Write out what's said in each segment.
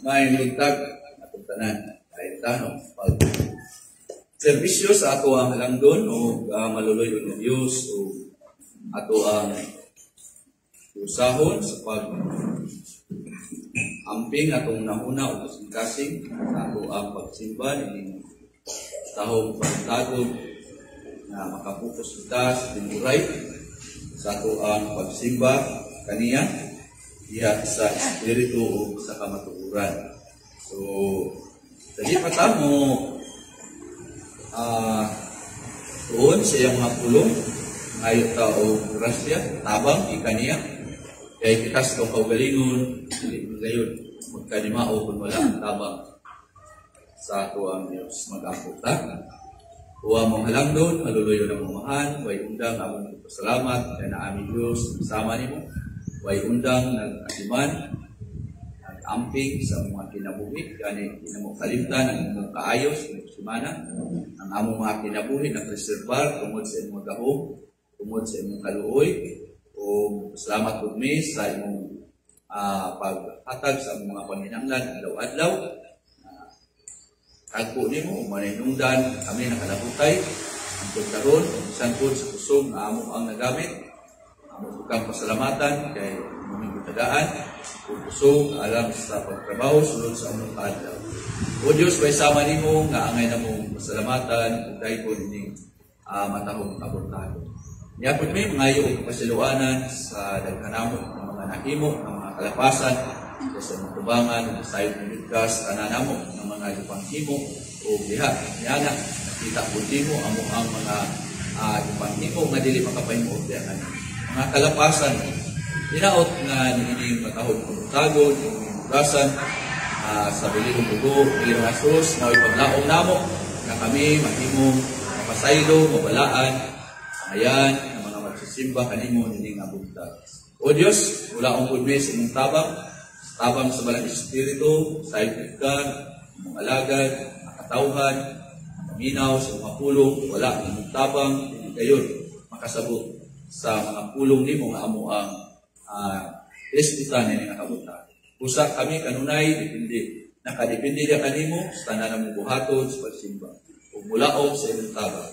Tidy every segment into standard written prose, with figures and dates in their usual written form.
May lugtag atong tanan. Dahil tanong, pag serbisyo sa ato ang halangdon o maluluyo ng Diyos o ato ang usahon sa pag amping atong nahuna o kasing-kasing sa ato ang pagsimba ng tahong pagtagod na makapokus kita sa tinuray sa ato ang pagsimba kaniya diha sa espiritu o sa kamatuoran. So, dali pa tamo tuon sa iyang mga pulong ngayon tao grasya, tabang ikaniya kaya kita sa kaugalingon ngayon magkanimao kung wala ang tabang sa ato ang Diyos mag-aputa huwa mong halangdon, maluluyo ng mamahan way undang among pasalamat kaya na aming Diyos sama ni mo way undang nag-asiman nag-amping sa mga kinabuhi kani kinamong kalimtan ang imong kaayos ng simana ang among mga kinabuhi na preservar tungod sa imong gahom tungod sa imong kaluoy o salamat po mi sa imong paghatag sa among mga panginahanglan adlaw-adlaw tagpo nimo maninungdan kami nakalabutay ang pagkaroon bisan pod sa kusog nga amo ang nagamit amo kang pasalamatan kay aming gitagaan ug kusog alam sa pagtrabaho sulod sa among adlaw. O Dios way sama nimo nga angay namong pasalamatan ug dayto ining matahong kabuntahan. Niya pod may mangayo og pasiluanan sa daghanamo ng mga nahimo ng mga kalapasan sa mga tubangan ug sayop ng ligtas ananamo ng mga ipanghimo o diha niya nakita pod nimo amo ang mga ipanghimo nga dili makapahimo og diha mga kalapasan, inaot nga nining matahod pagtagod, urasan, sa bilirong dugo, bilirong asos, na ipaglaong namo, na kami mahimong mapasaylo, mabalaan, ayan, na mga magsisimba kanimo nining abuntag. O Diyos, wala akong kudmi sa imong tabang sa balang espiritu, sa ipagkan, imong alagad, makatauhan, maminaw sa mga pulong, wala imong tabang, hindi kayo makasabot sa mga pulong nimo nga amo ang eskutan ni nga kabutan. Usa kami kanunay depende nakadepende dia kanimo sa tanan namong buhaton sa pagsimba. Ug mulaog sa imong tabang.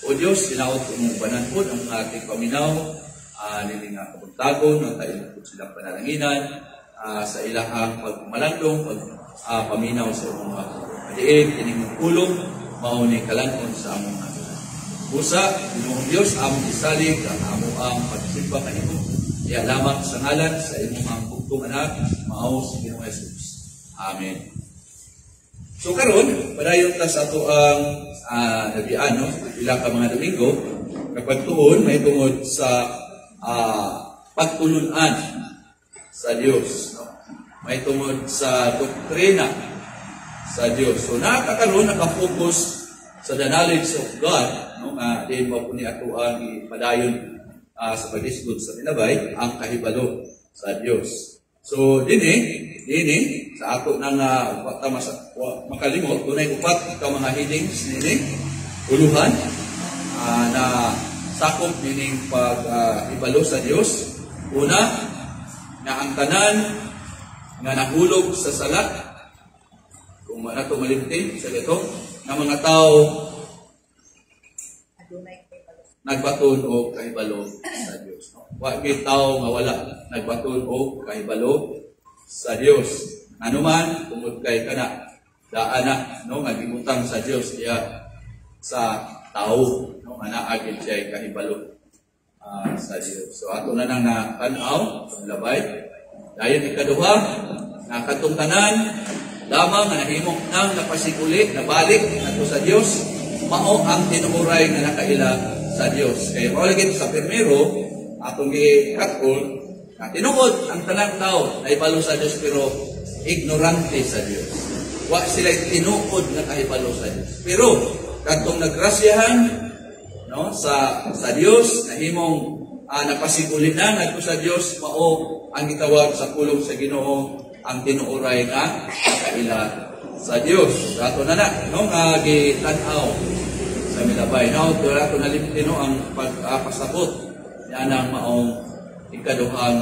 O Dios, tinaot imong bananpod ang ating paminaw nini nga kabuntagon nga tayo pud silang panalanginan sa ilahang pagmalandong paminaw sa imong mga diin kining pulong mao ni kalanon sa among busa, Ginoong Diyos, among isalig, ang ang pagsimba kanimo. Iya lamang sa ngalan sa imong ang bugtong anak, mao si Ginoong Jesus. Amen. So karon, padayon ta sa ato ang nabian, no? Ilang ka mga Domingo, kapag tuon, may tungod sa pagtulunan sa Diyos. No? May tungod sa doktrina sa Diyos. So nakakaroon, nakafocus sa the knowledge of God, no, nga din mo po ni ato ang ipadayon sa pag-isgod sa minabay, ang kahibalo sa Diyos. So, dini, sa ato nang makalimot, tunay upat ikaw mga headings nini, uluhan, na sakop nining pag-ibalo sa Diyos. Una, na ang tanan nga nahulog sa sala, kung nato malimtin sa ito, na mga tao nagbaton o kahibalo sa Diyos. Wa gid tao nga wala nagbaton o kahibalo sa Diyos. Anuman tungod kay kana daana no nga gibutang sa Diyos iya sa tao no nga naa gid siya kahibalo sa Diyos. So ato na nang natanaw sa labay. Dayon ikaduha na katong tanan lamang na nahimong nang napasiguli, nabalik ato sa Diyos, mao ang tinuuray nga nakaila sa Diyos. Kaya mao lagi sa primero, atong gi-katkol, na tinuod ang tanang tao na ibalo sa Diyos pero ignorante sa Diyos. Wa sila tinuod na kahibalo sa Diyos. Pero katong nagrasyahan no sa Diyos, nahimong napasiguli na ngadto sa Diyos, mao ang gitawag sa pulong sa Ginoo ang tinuuray nga kaila sa Diyos. Ato na no nga gitanaw sa milabay. Now, wala ito nalipin ang pagpasabot yan ang maong ikaduhang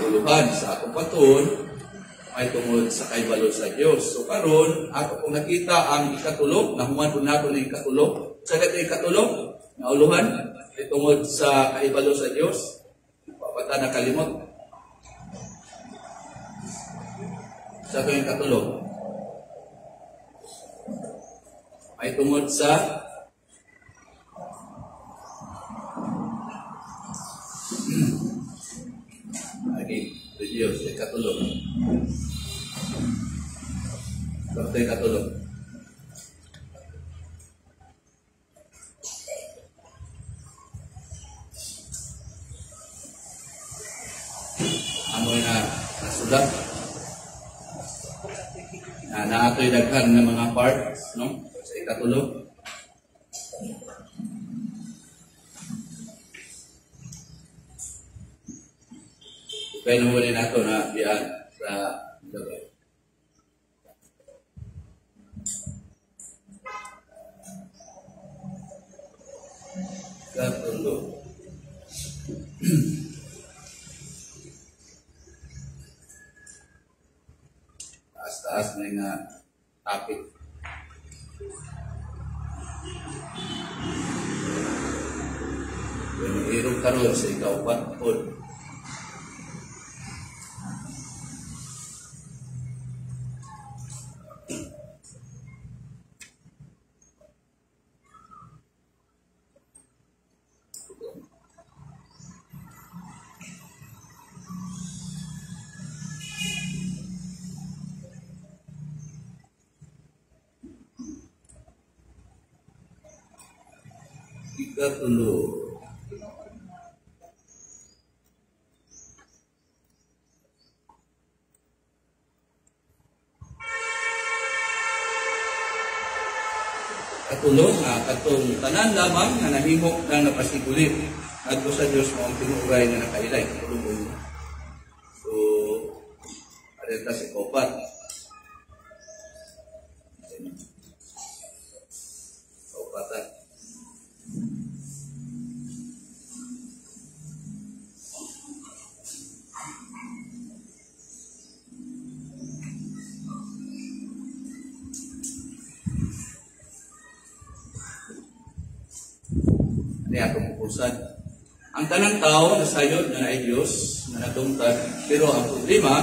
uluhan sa akong paton ay tungod sa kaibalo sa Dios. So karon ako kung nakita ang ikatulog, nahuman po nato ng ikatulog. Sa ito ikatulog, na uluhan, ay tungod sa kaibalo sa Dios. Papata na kalimot. Sa ito ikatulog, ay tungod sa Diyos, ikatulog. Ito ikatulog. Amoy na nasulat. Na ato'y daghan ng mga parts, no? Sa ikatulog. Kaya naman nato na biyan sa gabay. Katulog. Taas-taas na yung topic. Kung irong karoon sa ikaw-upat po, ikatulog. Katulog katong tanan lamang na nahimok na napasigulit adto sa Dios mo ang tinuray na nakailay. Katulog. So, adeta si Kopat. Kopatan. Ini atong pupusan. Ang tanang tao nasayod na ay Diyos na natungtad, pero ang problema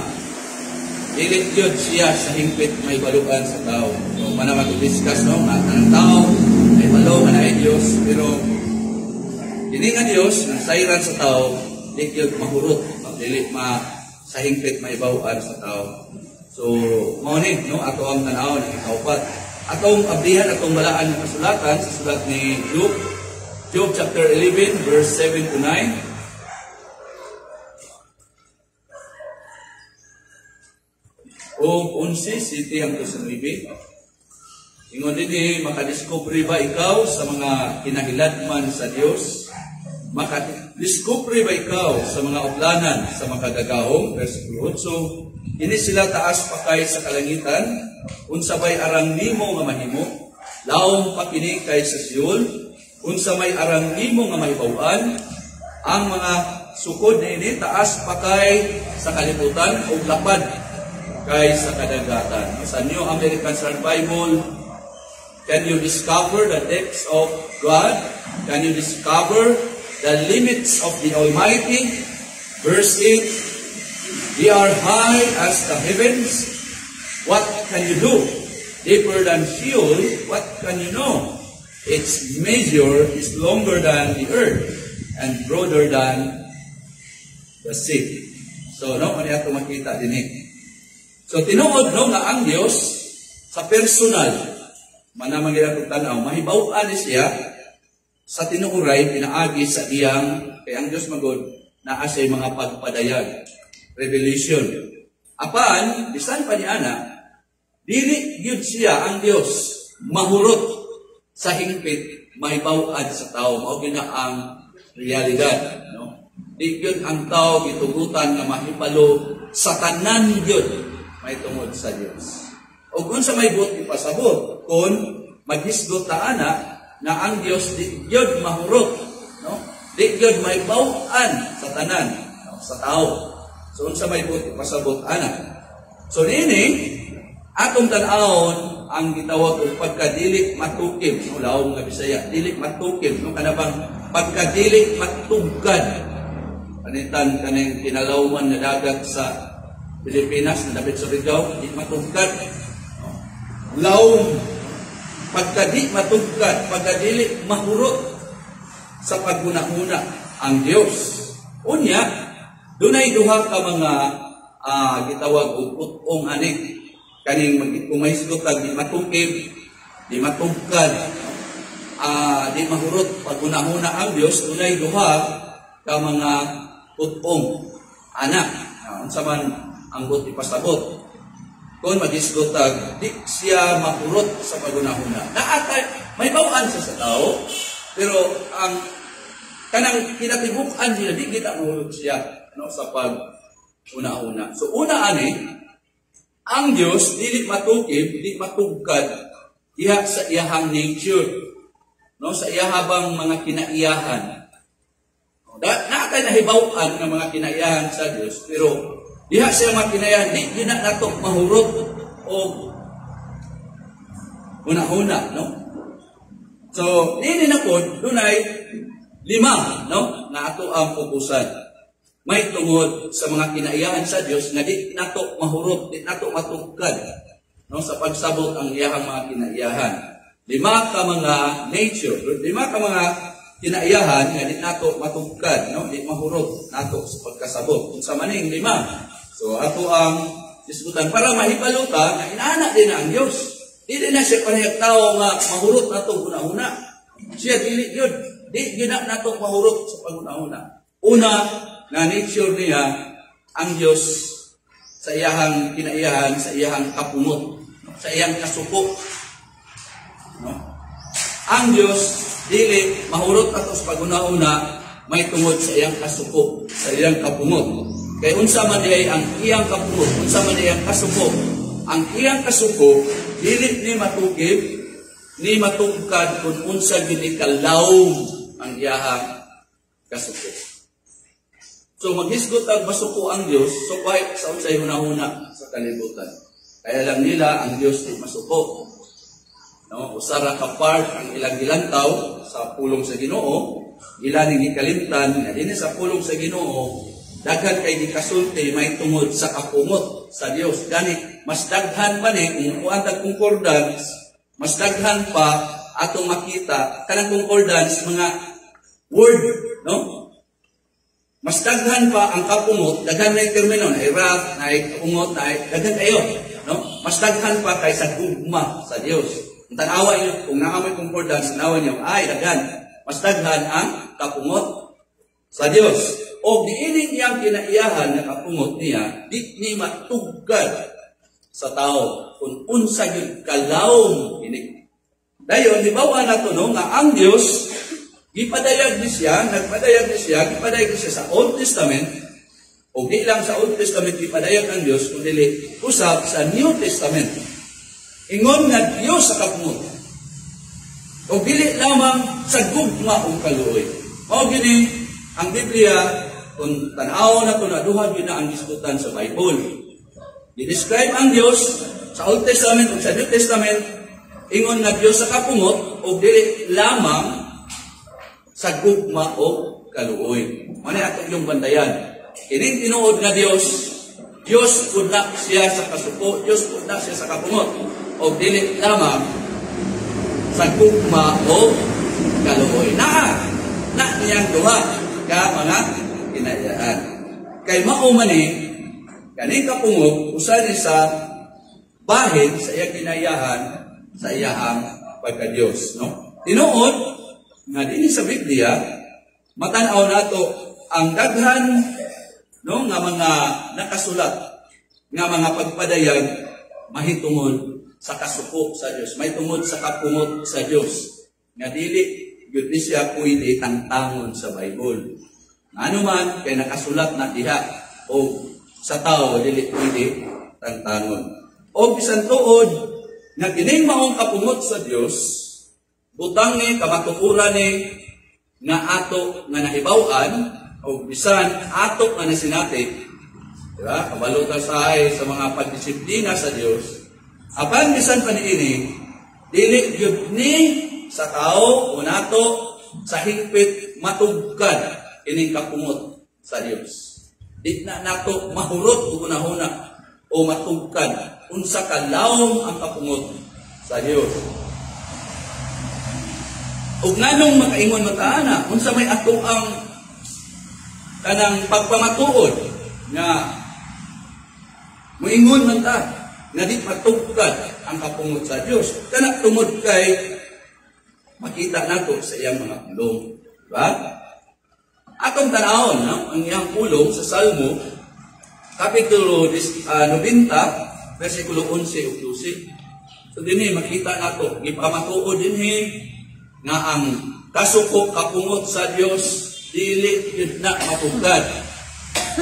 dili gyud siya sa hingpit may baluan sa tao. So manamag discuss no, ang tanang tao ay balo na ay Diyos, pero dili nga Diyos na sayran sa tao, di gyud mahurot, dili sa hingpit may baluan sa tao. So mao ni no ato ang tanaw ng ikaupat. Atong ablihan atong balaan ng kasulatan sa sulat ni Job chapter 11, verse 7 to 9. O 11, city hangtod sa 9. Ingon din makadiscovery ba ikaw sa mga kinahiladman sa Dios? Makadiscovery ba ikaw sa mga uplanan sa makagagahong? Versikulo 8. Ini sila taas pakay sa kalangitan, unsa bay arang nimo nga mahimo, laom pa kini kay sa Sion. Unsa may arang nimo nga mahibaw-an, ang mga sukod niini taas pa kay sa kalibutan o lapad kay sa kadagatan. Sa New American Standard Bible, can you discover the depths of God? Can you discover the limits of the Almighty? Verse 8, we are high as the heavens. What can you do? Deeper than Sheol, what can you know? Its measure is longer than the earth and broader than the sea. So, no, ano yato makita din eh. So, tinuod no, nga ang Diyos sa personal, manamang itong tanaw, mahibaw-an siya sa tinuuray, pinaagi sa iyang, kaya ang Diyos magod, naa siya mga pagpadayag, revelation. Apan, bisan pa niya na, dili yun siya ang Diyos, mahurot, sa hingpit, may bawad sa tao. Mao gina ang realidad. No? Di yun ang tao gitugutan na mahipalo sa tanan yun may tungod sa Diyos. O kung sa may buot ipasabot, kung maghisgot ta ana nga ang Dios di gyud mahurot, no? Di gyud may baw-an sa tanan, no? Sa tao. So unsa may pasabot ana? So nini atong tan-awon ang gitawag og pagkadili matukim, no? Laom nga Bisaya, dili matukim, no? Kanabang pagkadili matugkad. Panitan kaning kinalawman na dagat sa Pilipinas, na dapit sa Rigao, di matugkad. No? Laom pagkadi matugkad, pagkadili mahurot sa paghuna-huna ang Dios. Unya, dunay duha ka mga gitawag og utong ani kaning magkumahisgot di matukim, di matugkad, di mahurot paghuna-huna ang Dios. Dunay duha ka mga utong ana. Unsa man ang gut ipasabot? Kung maghisgotag, di siya mahurot sa paghuna-huna. May bawaan siya sa tao, pero ang kanang kinatibukan niya, di kita mahurot siya, no, sa paghuna-huna. So una ani, ang Dios dili matukim, di matugkad diha sa iyahang nature, no, sa iyahabang mga kinaiyahan. Nakakay nahibaw-an ng mga kinaiyahan sa Dios, pero diha siya mga kinaiyahan, di gina nato mahurot o una-una, no? So, nini na po, dunay 5, no, na ato ang pupusan. May tungod sa mga kinaiyahan sa Dios na di nato mahurot, di nato matugkad, no, sa pagsabot ang iyahang mga kinaiyahan. 5 ka mga nature, 5 ka mga kinaiyahan nga di nato matugkad, no, di mahurot nato sa pagkasabot. Kung sa maning 5. So ato ang diskutan para mahibaluta na inaana din ang Dios. Dili na siya parehag tao nga mahurot nato una-una. Siya dili gyud, di gyud nato mahurot sa pag-una-una. Una nga nature niya ang Dios sa iyahang kinaiyahan, sa iyahang kapumot, sa iyang kasuko. No? Ang Dios dili mahurot nato sa pag-una-una, may tungod sa iyang kasuko, sa iyang kapumot. Kay unsa man diay ang iyang kapumot, unsa man diay ang kasuko. Ang iyang kasuko dili ni matugib, ni matugkad kung unsa gini kalawom ang iyahang kasuko. So maghisgot ang masuko ang Dios, so kahit sa unsay hunahuna sa kalibutan. Kaya lang nila ang Dios di masuko. No, usara ka part ang ilang gilantaw sa pulong sa Ginoo, ila ni gikalimtan nga dinhi sa pulong sa Ginoo, daghan kay gikasulti may tungod sa kapumot sa Dios. Gani mas daghan pa ni kung kuantag concordance, mas daghan pa atong makita kanang concordance mga word, no? Mas daghan pa ang kapumot, daghan na termino, na wrath, na kapumot, na daghan kayo, no? Mas daghan pa kaysa gugma sa Dios. Ang tanawa niyo, kung nakamoy concordance, tanawa niyo, ay daghan, mas daghan ang kapumot sa Dios. O diining iyang kinaiyahan na kapumot niya, di ni matugkad sa tao kung unsa gyud kalawom ini. Dayon hibawa nato no nga ang Dios gipadayag ni siya, gipadayag ni siya sa Old Testament, o di lang sa Old Testament gipadayag ang Dios, kundi usab sa New Testament. Ingon nga Dios sa kapumot. O dili lamang sa gugma o kaluoy. Mao gini ang Biblia, kung tanaw na ito na duha yun na ang diskutan sa Bible. I-describe ang Diyos sa Old Testament o sa New Testament, ingon na Diyos sa kapumot o dili lamang sa gugma o kaluoy. Mani ato yung bandayan. Kining tinuod na Diyos pud na siya sa kasuko, Diyos pud na siya sa kapumot o dili lamang sa gugma o kaluoy. Na niyang duha ka mga kinayaan. Kay maumani, kaning kapungog, usan sa bahin sa iyang kinayahan, sa iyahang pagka-Diyos. No? Tinuod, nga din sa Biblia, matanaw nato ang daghan, no, nga mga nakasulat, nga mga pagpadayag, mahitungod sa kasuko sa Diyos, mahitungod sa kapungog sa Diyos. Nga dili, yun siya pwede tangtangon sa Bible. Ano man, kay nakasulat na diha, o sa tao, dili pwede tangtangon. O bisan tuod, nga kining maong kapungot sa Dios butang ni kamatuoran ni nga ato nga nahibaw-an o bisan ato nga nasinati, di ba? Kabalo ta sa mga pagdisiplina sa Dios. Apan bisan pa niini, dili gyud ni sa tao o nato sa higpit matugkad ining kapungot sa Dios. Di na nato mahurot ug unahuna o matugkad unsa ka lawom ang kapungot sa Dios. Ug nganong makaingon mataana unsa may ato ang kanang pagpamatuod nga moingon man ta nga di matugkad ang kapungot sa Dios kana tungod kay makita nato sa iyang mga pulong, di ba? Atong tanawon ang iyang pulong sa Salmo kapitulo 90 versikulo 11 ug 12. So dinhi makita nato gipamatuod dinhi nga ang kasuko kapungot sa Dios dili gyud na matugkad.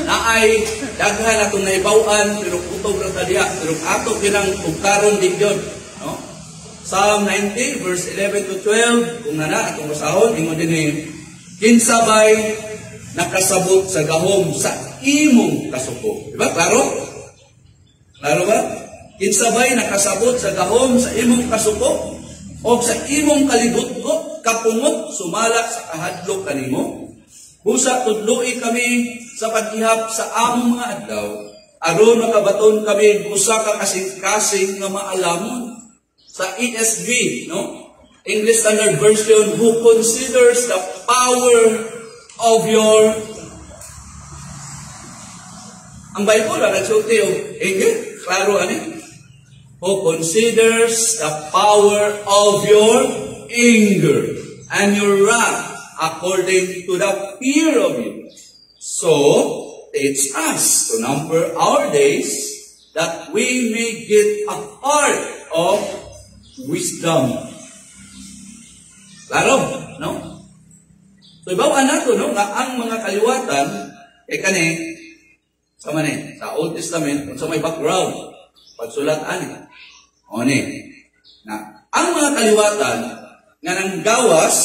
Naay daghan atong naibaw-an pero utog ra ta diha pero ato kinang ugkaron din gyud, no? Psalm 90 verse 11 to 12 kung nana atong basahon ingon dinhi kinsabay nakasabot sa gahom sa imong kasuko. Di ba? Klaro? Klaro ba? Kinsabay nakasabot sa gahom sa imong kasuko o sa imong kalibot-got kapungot sumala sa kahadlok kanimo. Busa tudloi kami sa paghihap sa among mga adlaw. Aron makabaton kami busa ka kasing-kasing nga maalamon. Sa ESV, no? English Standard Version, who considers the power of your... Ang Bible, nagsulti yung English, klaro ani? Who considers the power of your anger and your wrath according to the fear of you. So, teach us to number our days that we may get a heart of wisdom. Klaro, no? So, ibawaan nato, no? Nga ang mga kaliwatan, kani, sa mani, sa Old Testament, kung sa may background, pagsulat ani. O ni, na ang mga kaliwatan, nga nang gawas,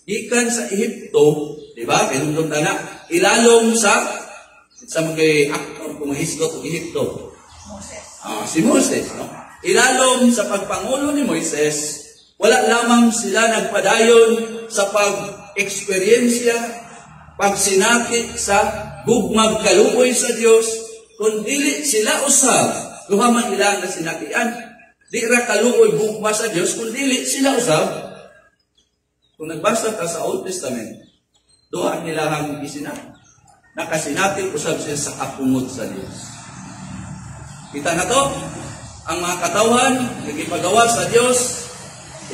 ikan sa Ehipto, di ba? Pinundong na ilalong sa mga aktor, kumahisgot ng Ehipto. Si Moses, no? Ilalong sa pagpangulo ni Moises, wala lamang sila nagpadayon sa pag-eksperyensya, pagsinati sa gugmag kaluoy sa Dios, kundi sila usab, luhaman ilang na sinatian, di ra kaluoy gugma sa Dios, kundi sila usab. Kung nagbasa ka sa Old Testament, doon nilang isinati. Nakasinati usab sila sa kapungot sa Dios. Kita na to, ang mga katawan, nagipagawa sa Dios,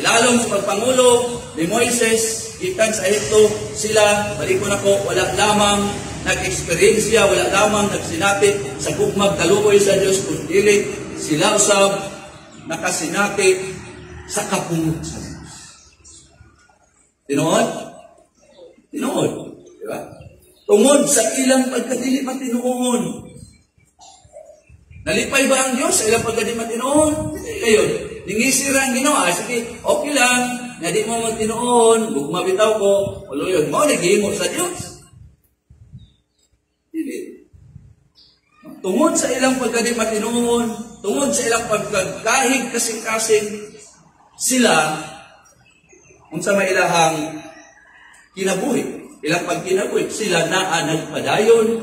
ilalong sa pagpangulo ni Moises, ikan sa Ehipto, sila, balikon ako, wala lamang nag-eksperyensya, wala lamang nagsinati sa gugmag kaluoy sa Dios, kundi sila usab nakasinati sa kapungot sa Dios. Tinuod? Tinuod. Diba? Tungod sa ilang pagkadili matinuon. Nalipay ba ang Diyos sa ilang pagkadili matinuon? Hindi ngayon. Ningisira ang Ginoo. Sige, okay lang. Nga di mo matinuon. Bugma bitaw ko. Walo yun. Mo, naghihimo sa Diyos. Hindi. Tungod sa ilang pagkadili matinuon, tungod sa ilang pagkagkahig kasing-kasing, sila kung sa may ilahang kinabuhi, ilang pagkinabuhi, sila na nagpadayon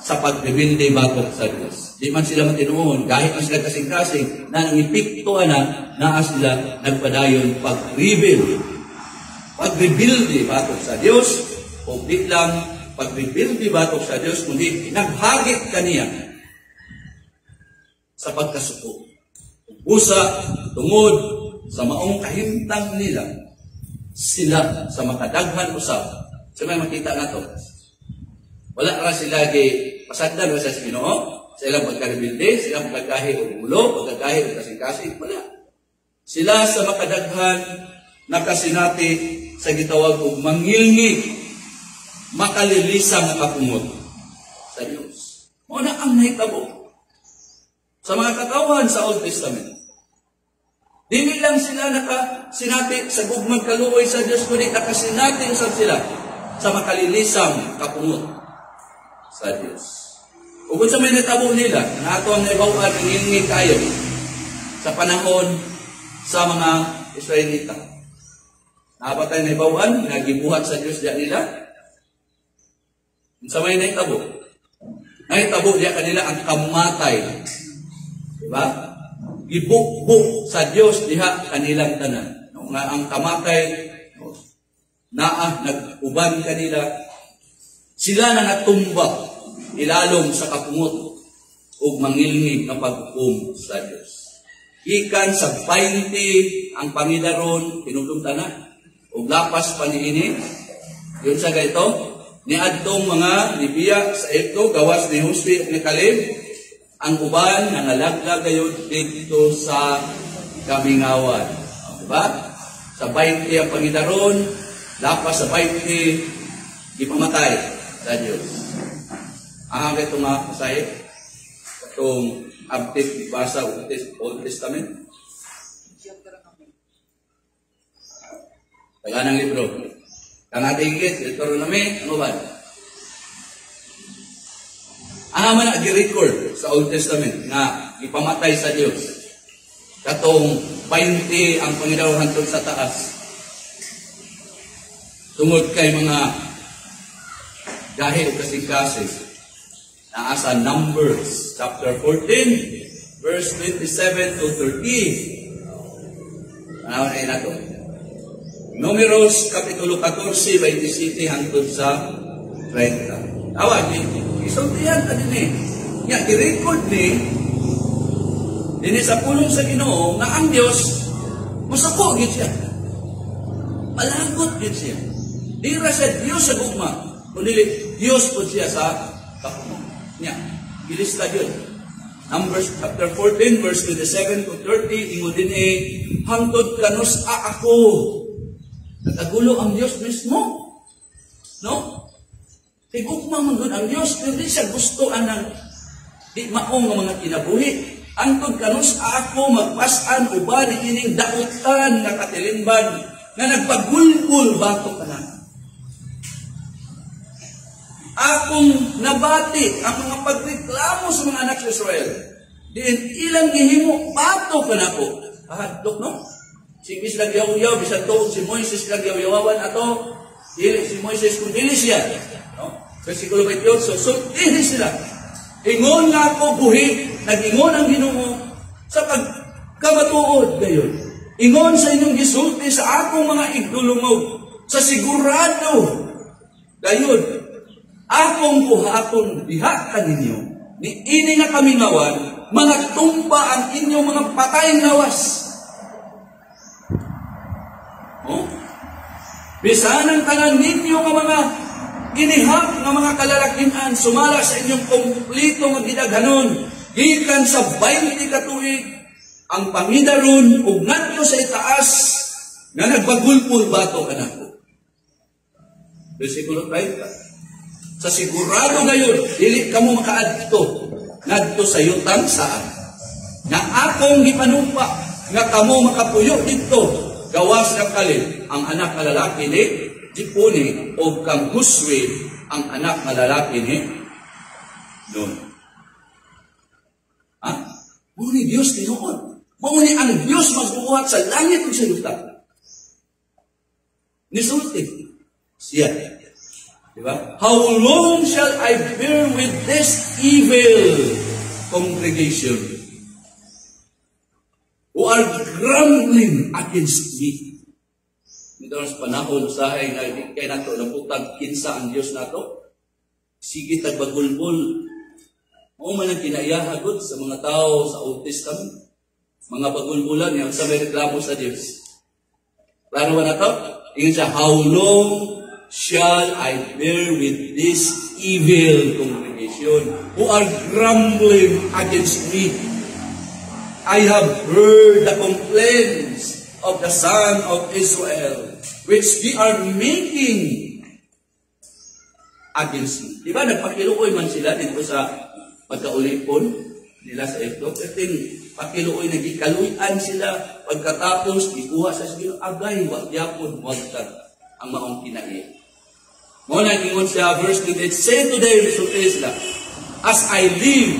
sa pagrebelde batok sa Diyos. Di man sila matinuon, kahit man sila kasing-kasing, na nangipiktuan na sila nagpadayon pagrebelde. Pagrebelde batok sa Diyos, o di lang pagrebelde batok sa Diyos, kundi naghagit kaniya sa pagkasuko. Busa, tungod sa maong kahimtang nila, sila sa makadaghan usab. So may makita na to. Wala ra sila pasagdan sa Ginoo, sa ilang pagkarebelde, sa ilang pagkakahi o ulo, pagkakahi o kasing-kasing, wala. Sila sa makadaghan nakasinati sa gitawag og mangilngi, makalilisang kapungot sa Dios. Mao na ang nahitabo sa mga katawan sa Old Testament. Dili lang sila nakasinati sa gugmang kaluoy sa Dios, kundi nakasinati usab sila sa makalilisang kapungot sa Dios. Ug sa may natabo nila, na ato ang naibawan ng ingin kayo sa panahon sa mga Israelita. Napatay na ibawan, nagibuhat sa Diyos diya nila. Sa may naitabo. Naitabo diya kanila ang kamatay. Diba? Gibukbuk sa Diyos diha kanilang tanan. No? Nga ang kamatay, no? Nag-uban kanila. Sila na natumba ilalom sa kapungot o mangilngig na pag-hukom sa Diyos. Ikan sa 20 ang Pangidaron, pinutungtan na. O lapas pa niini. Yun sa gaito, niadtong mga Libya sa ito, gawas ni Huspi at ni Caleb, ang uban na nalaglag gayon dito sa Kamingawan. Diba? Sa 20 ang Pangidaron, lapas sa 20, ipamatay sa Diyos. Ang ito nga kasay, itong update, basa Old Testament. Taganang libro. Kang ating higit, ito rin namin, ano ba? Ang man nag-record sa Old Testament na ipamatay sa Diyos. Katong 20 ang Panginoon hantod sa taas. Tungod kay mga dahil kasing-kasing na asa Numbers chapter 14 verse 27 to 30. Ano ay nato? Numeros kapitulo 14 27 hangtod sa 30. Awag isultihan ta dinhi. Ya i-record dinhi sa pulong sa Ginoo nga ang Dios mosako gid siya. Malagot gid siya. Di ra sa Dios sa gugma, kundi Dios pud siya sa kapuno. Nya, ilista yun. Numbers chapter 14 verse 27 to 30 ingon dinhi hangtod kanus ako. Nagagulo ang Diyos mismo. No? Tigugma man doon ang Diyos, pero di siya gusto anang di maong nga mga kinabuhi. Antod kanus ako magpasan uban ining dautan nga katilimban nga nagpagulbul bato ka na. Akong nabati ang mga pagreklamo sa mga anak sa Israel. Diin ilang gihimo bato ka na ko. Ahadlok no? Sige sila yaw-yaw, bisan to, si Moises sila yaw-yawan ato, dili si Moises kung dili siya. No? Versikulo 28, so dili sila. Ingon nga ako buhi, nag-ingon ang Ginoo sa pagkamatuod gayon. Ingon sa inyong gisulti sa akong mga igdulungog, sa sigurado gayon, akong buhaton diha kaninyo, ni ini nga kamingawan, mga tumba ang inyong mga patayang lawas. Oh? Bisan ang tanan ninyo nga mga ginihap nga mga kalalakihan sumala sa inyong kumplito nga gidaghanon gikan sa 20 ka tuig ang Pangidaron ug ngadto sa itaas nga nagbagulpul bato kanako. Versikulo 30. Sa sigurado ngayon dili kamo makaadto ngadto sa yutang saan nga akong gipanumpa nga kamo makapuyo didto gawas ng Caleb, ang anak na lalaki ni Jepune, o kang Huswi, ang anak na lalaki ni Nun. Ha? Muni Diyos tinuon. Muni ang Diyos magbuhat sa langit ug sa yuta. Nisulti siya. Diba? How long shall I bear with this evil congregation who are grumbling against me? Ito ang panahon usahay na kay nato naputag kinsa ang Diyos nato. Sige tagbagulbol. O man ang kinayahagod sa mga tao sa Old Testament. Mga bagulbulan yung sa may reklamo sa Diyos. Plano ba na to? Ingin siya, how long shall I bear with this evil congregation who are grumbling against me? I have heard the complaints of the son of Israel, which they are making against me. Diba, nagpakiluoy man sila dito sa pagkaulipon nila sa Ekto. pakiluoy na gikaluyan sila pagkatapos ikuha sa Ginoo agay wa gyapon wagtag ang maong kinaiya. Mo na ingon siya verse 28, say today to Israel, as I live,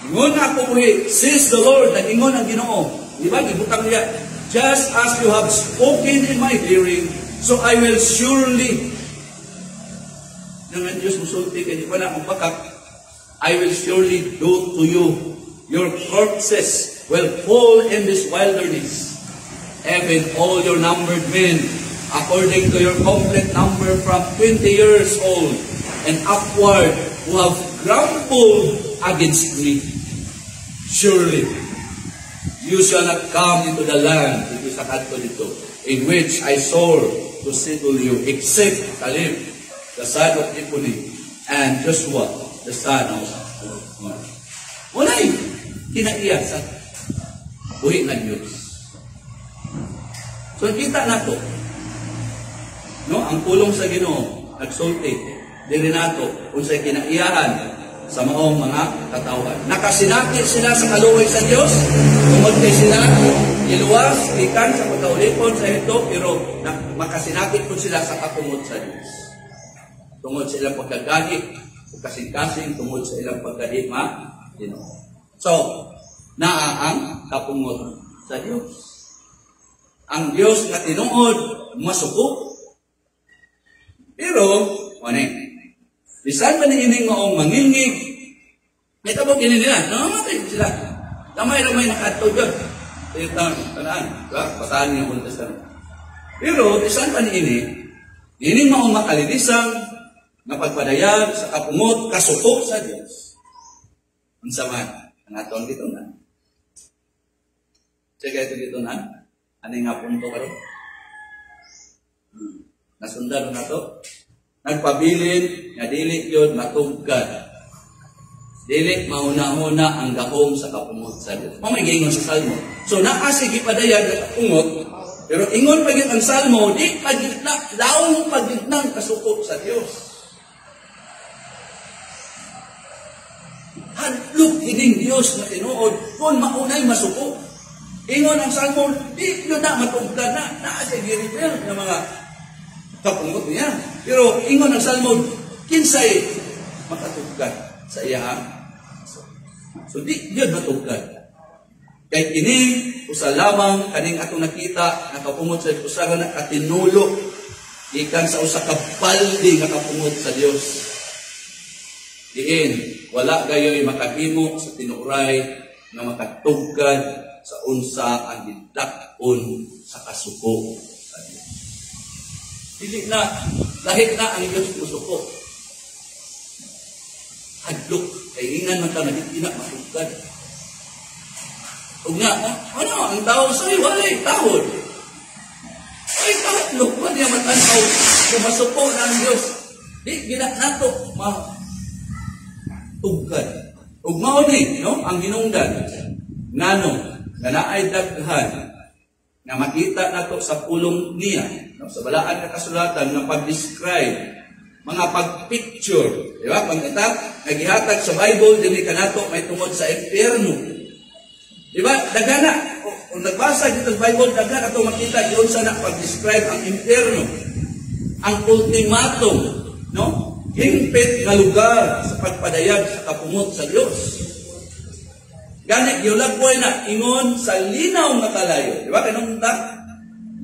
ingon ako buhi, says the Lord, nag-ingon ang Ginoo. Di ba gibutang niya, just as you have spoken in my hearing, so I will surely, naman Diyos musulti kay di pa na ang pakak, I will surely do to you. Your corpses will fall in this wilderness, even all your numbered men, according to your complete number from 20 years old and upward, who have grumbled against me. Surely, you shall not come into the land, in which I swore to settle you, except Caleb, the son of Jephunneh, and Joshua, the son of Nun. Walay kinaiya sa buhi ng Diyos. So kita na to, no, ang pulong sa Ginoo nagsulti diri nato unsay kinaiyahan sa maong mga katawhan. Nakasinati sila sa kaluoy sa Dios, tungod kay sila iluwas gikan sa pagkaulipon sa ito, pero makasinati po sila sa katumod sa Dios. Tungod sa ilang pagkagani, kasing-kasing tungod sa ilang pagkahima, Ginoo. So, naa ang kapungot sa Dios. Ang Dios nga tinuod masuko. Pero, bisan man ining maong mangingig, may tabog ini nila, namamatay sila. Damay-ramay nakadto yun. Tanaan, pataan niyo kung tasaan. Pero, bisan man ining maong makalidisang, napagpadayag sa kapungot, kasuko sa Diyos. Ang saman, ang atong dito na. Sige ito dito na. Ano yung nga punto ka rin? Nasundan na to. Nagpabilin, nga dili yun matugkad. Dili mauna-una ang gahom sa kapungot sa Diyos. Mamagingon sa Salmo. So, nakasigi padayag na kapungot, pero ingon pagit ang Salmo, di pagitna, daong pagitnang kasuko sa Diyos. Hadlok hining Diyos na tinuod, kung maunay masuko. Ingon ang Salmo, di yun na matugkad na, naasya giripel ng mga kapungot niya. Pero ingon ang Salmo, kinsay makatugkad sa iyang. So di yun matugkad. Kaya kini, usa lamang kaning atong nakita, nakapungot sa usahan na katinulo, ikan sa usa ka baldi nga kapungot sa Dios. Diin, wala gayoy makahimo sa tinuray na makatugkad sa unsa ang gidakon sa kasuko sa Dios. Dili na, lahit na ang Diyos musuko. Hadlok, kay ingan man ta nagitinak matugkad. Ug nga, ano, ang tao sa'yo, walay tahod. Ay, kahadlok, wala niya matanaw, kumasuko na ang Diyos. Di, ginak nato, tugkad. Ug mao ni, no, ang hinungdan ngano nga naay daghan nga makita nato sa pulong niya, no, sa balaan nga kasulatan nga pag-describe, mga pag-picture, di ba? Pagkita, nagihatag sa Bible dili kanato may tungod sa impyerno. Di ba? Dagana, kung nagbasa dito sa Bible, dagana ato makita diyon sa na pag-describe ang impyerno. Ang ultimatum, no? Hingpit nga lugar sa pagpadayag sa kapungot sa Diyos. Gani, giulagpoy na ingon sa linaw nga kalayo. Di ba? Kanong ta?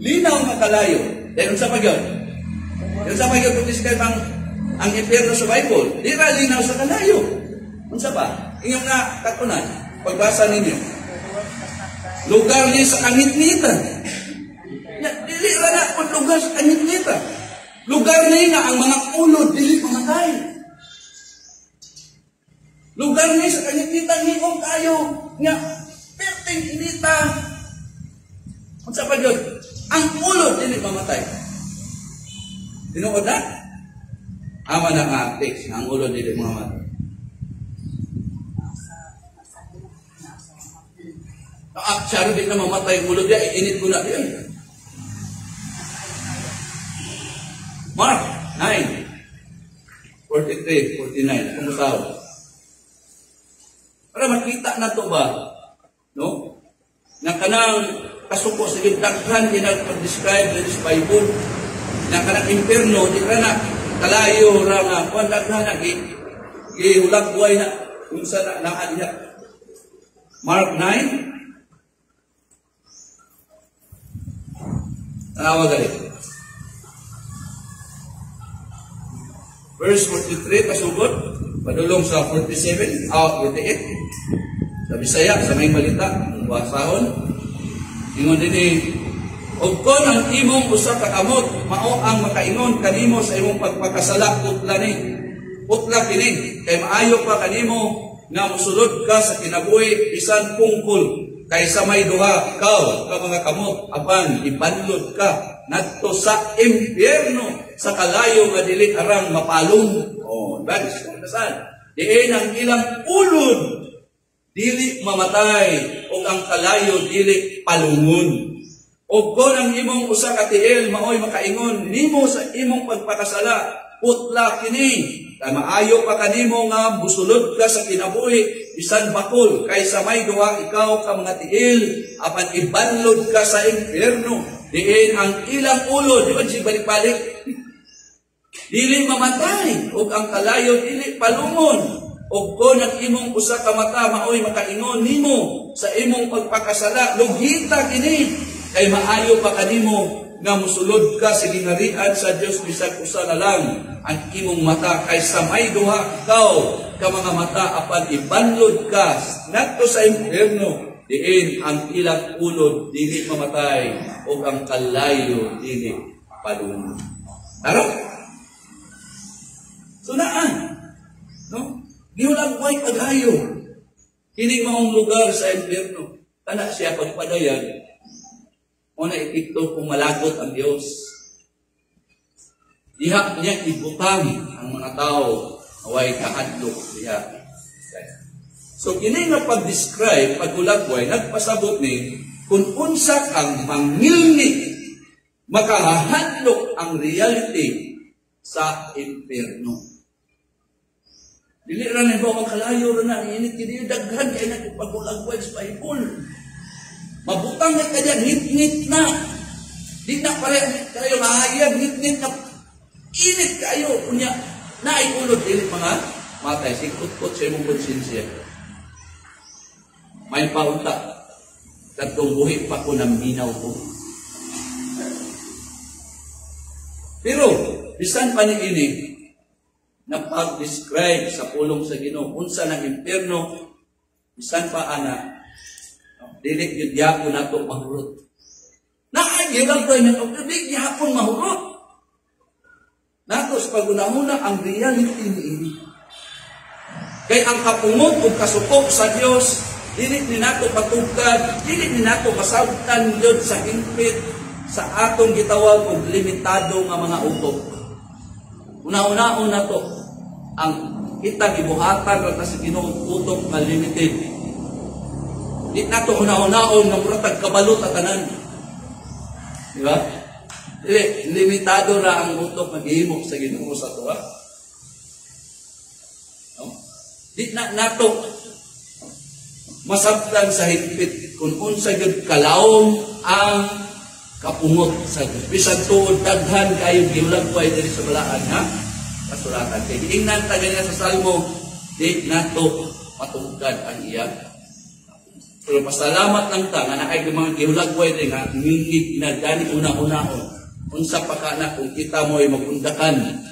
Linaw nga kalayo. Dahil sa pagyon. Dahil sa pagyon, kung describe ang impyerno sa Bible, di ra linaw sa kalayo. Unsa ba? Inyong nga katunan, pagbasa ninyo. Lugar ni sa kangitnitan. Dili ra na kung lugar sa kangitnitan. Lugar ni nga ang mga ulod dili mamatay. Lugar ni sa kangitnitan hingong kayo nga perting inita. Unsa pa gyud? Ang ulod dili mamatay. Tinuod na? Ama na nga text nga ang ulod dili mamatay. Siya rin na mamatay ang ulod niya, init ko na diyan. Mark 9, 43, 49, kung tao. Para makita na to ba, na kanang kasuko sa gitdaghan ginag-describe din sa Bible na kanang impierno di kana kalayo ra nga kuan daghan na gihulagway na unsa na naa diha. Mark 9 tanawa gali verse 43 pasugod padulong sa 47 48 sa Bisaya sa may balita basahon ingon dinhi og kon ang imong usa ka kamot mao ang makaingon kanimo sa imong pagpakasala putla kini kay maayo pa kanimo nga mosulod ka sa kinabuhi bisan pungkol kaysa may duha ikaw ka mga kamot apan ibanlod ka ngadto sa impierno sa kalayo nga dili arang mapalong. That's diin ang ilang ulod dili mamatay o ang kalayo dili palungon. O kung ang imong usa ka tiil maoy makaingon nimo sa imong pagpakasala putla kini kay maayo pa kanimo nga busulod ka sa kinabuhi bisan bakol kaysa may duha ikaw ka mga tiil apan ibanlod ka sa impierno diin ang ilang ulo di ba si balik-balik dili mamatay ug ang kalayo dili palungon. Og kung ang imong usa ka mata maoy makaingon nimo sa imong pagpakasala lughita kini kay maayo pa kanimo nga mosulod ka sa gingharian sa Dios bisan usa na lang ang imong mata kaysa may duha ikaw ka mga mata apan ibanlod ka ngadto sa impierno diin ang ilang ulod dili mamatay ug ang kalayo dili palungon. Taro? Sunaan, no? Giulagway paghayo. Kining maong lugar sa impierno. Kana siya pagpadayan. Una ipikto kung malagot ang Diyos. Diha niya ibutang ang mga tao away kahadlok diha. So kini nga pag-describe pagulagway nagpasabot ni kung unsa kang mangilni makahadlok ang reality sa impierno. Dili ra ni ba kalayo ra na init kini daghan kay nagpagulagway sa Bible. Mabutang na kanya nit na. Di na pare kayo mahayag nit na. Init kayo unya naiulod dili mga matay sikot-kot sa imong konsensya. May paunta kadtong buhi pa ko nang minaw ko. Pero bisan pa ni ini na pag-describe sa pulong sa Ginoo unsa ng impierno bisan pa ana dili gyud gyapon nato mahurot naay gyud ko na dili gyapon mahurot nato sa pagunahuna ang reality niini kay ang kapungot ug kasukop sa Dios dili ni nato patugkad dili ni nato masabtan gyud sa hingpit sa atong gitawag og limitado nga mga utok. Una-unaon na to ang kita gibuhatan ra sa Ginoo utok nga limited. Di nato una-unaon nga muratag kabalot at tanan. Di ba? Dili limitado ra ang utok nga gihimo sa Ginoo sa tuwa. No? Di na nato masabtan sa higpit kung unsa gyud kalawom ang kapungot sa bisan tuod daghan kayo giulagway diri sa balaan ha kasulatan kay giingnan ta ganyan sa salmo di nato matugkad ang iya. Pero pasalamat lang ta nga naay mga giulagway diri nga ngingig na gani una-unaon unsa pa kana kung kita mo'y magundakan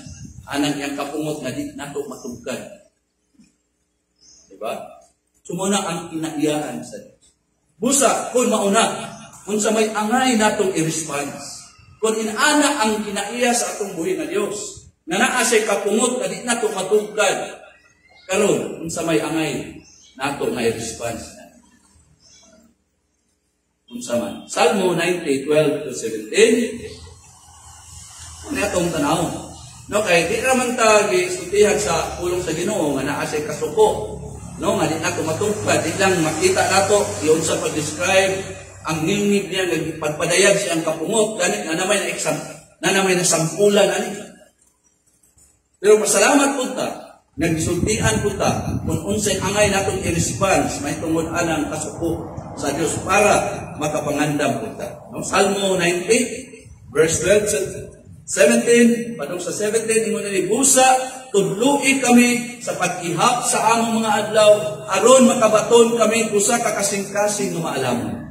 anang yang kapungot nga di nato matugkad. Diba? Sumuna ang kinaiyahan sa Dios. Busa kun mauna unsa may angay natong i-response. Kung inaana ang kinaiya sa atong buhi nga Dios, nga naa say kapungot nga di nato matugkad. Karon unsa may angay nato nga i-response. Unsa man. Salmo 90:12-17. Ano atong tanaw? No kay di ra man ta gisultihan sa pulong sa Ginoo nga naa say kasuko. No nga di nato matugkad, di lang makita nato iyon sa pag-describe ang ngingig niya nagpagpadayag siyang kapungot ganit na naman na sampulan ani. Pero pasalamat pud ta nagsultian pud ta kung unsay angay natong i-response may tungod anang kasuko sa Dios para makapangandam punta. No? Salmo 98, verse 12, 17, padung sa 17, imo nili busa, tudloi kami sa pag-ihap sa among mga adlaw, aron makabaton kami usa ka kasing-kasing nga maalamon.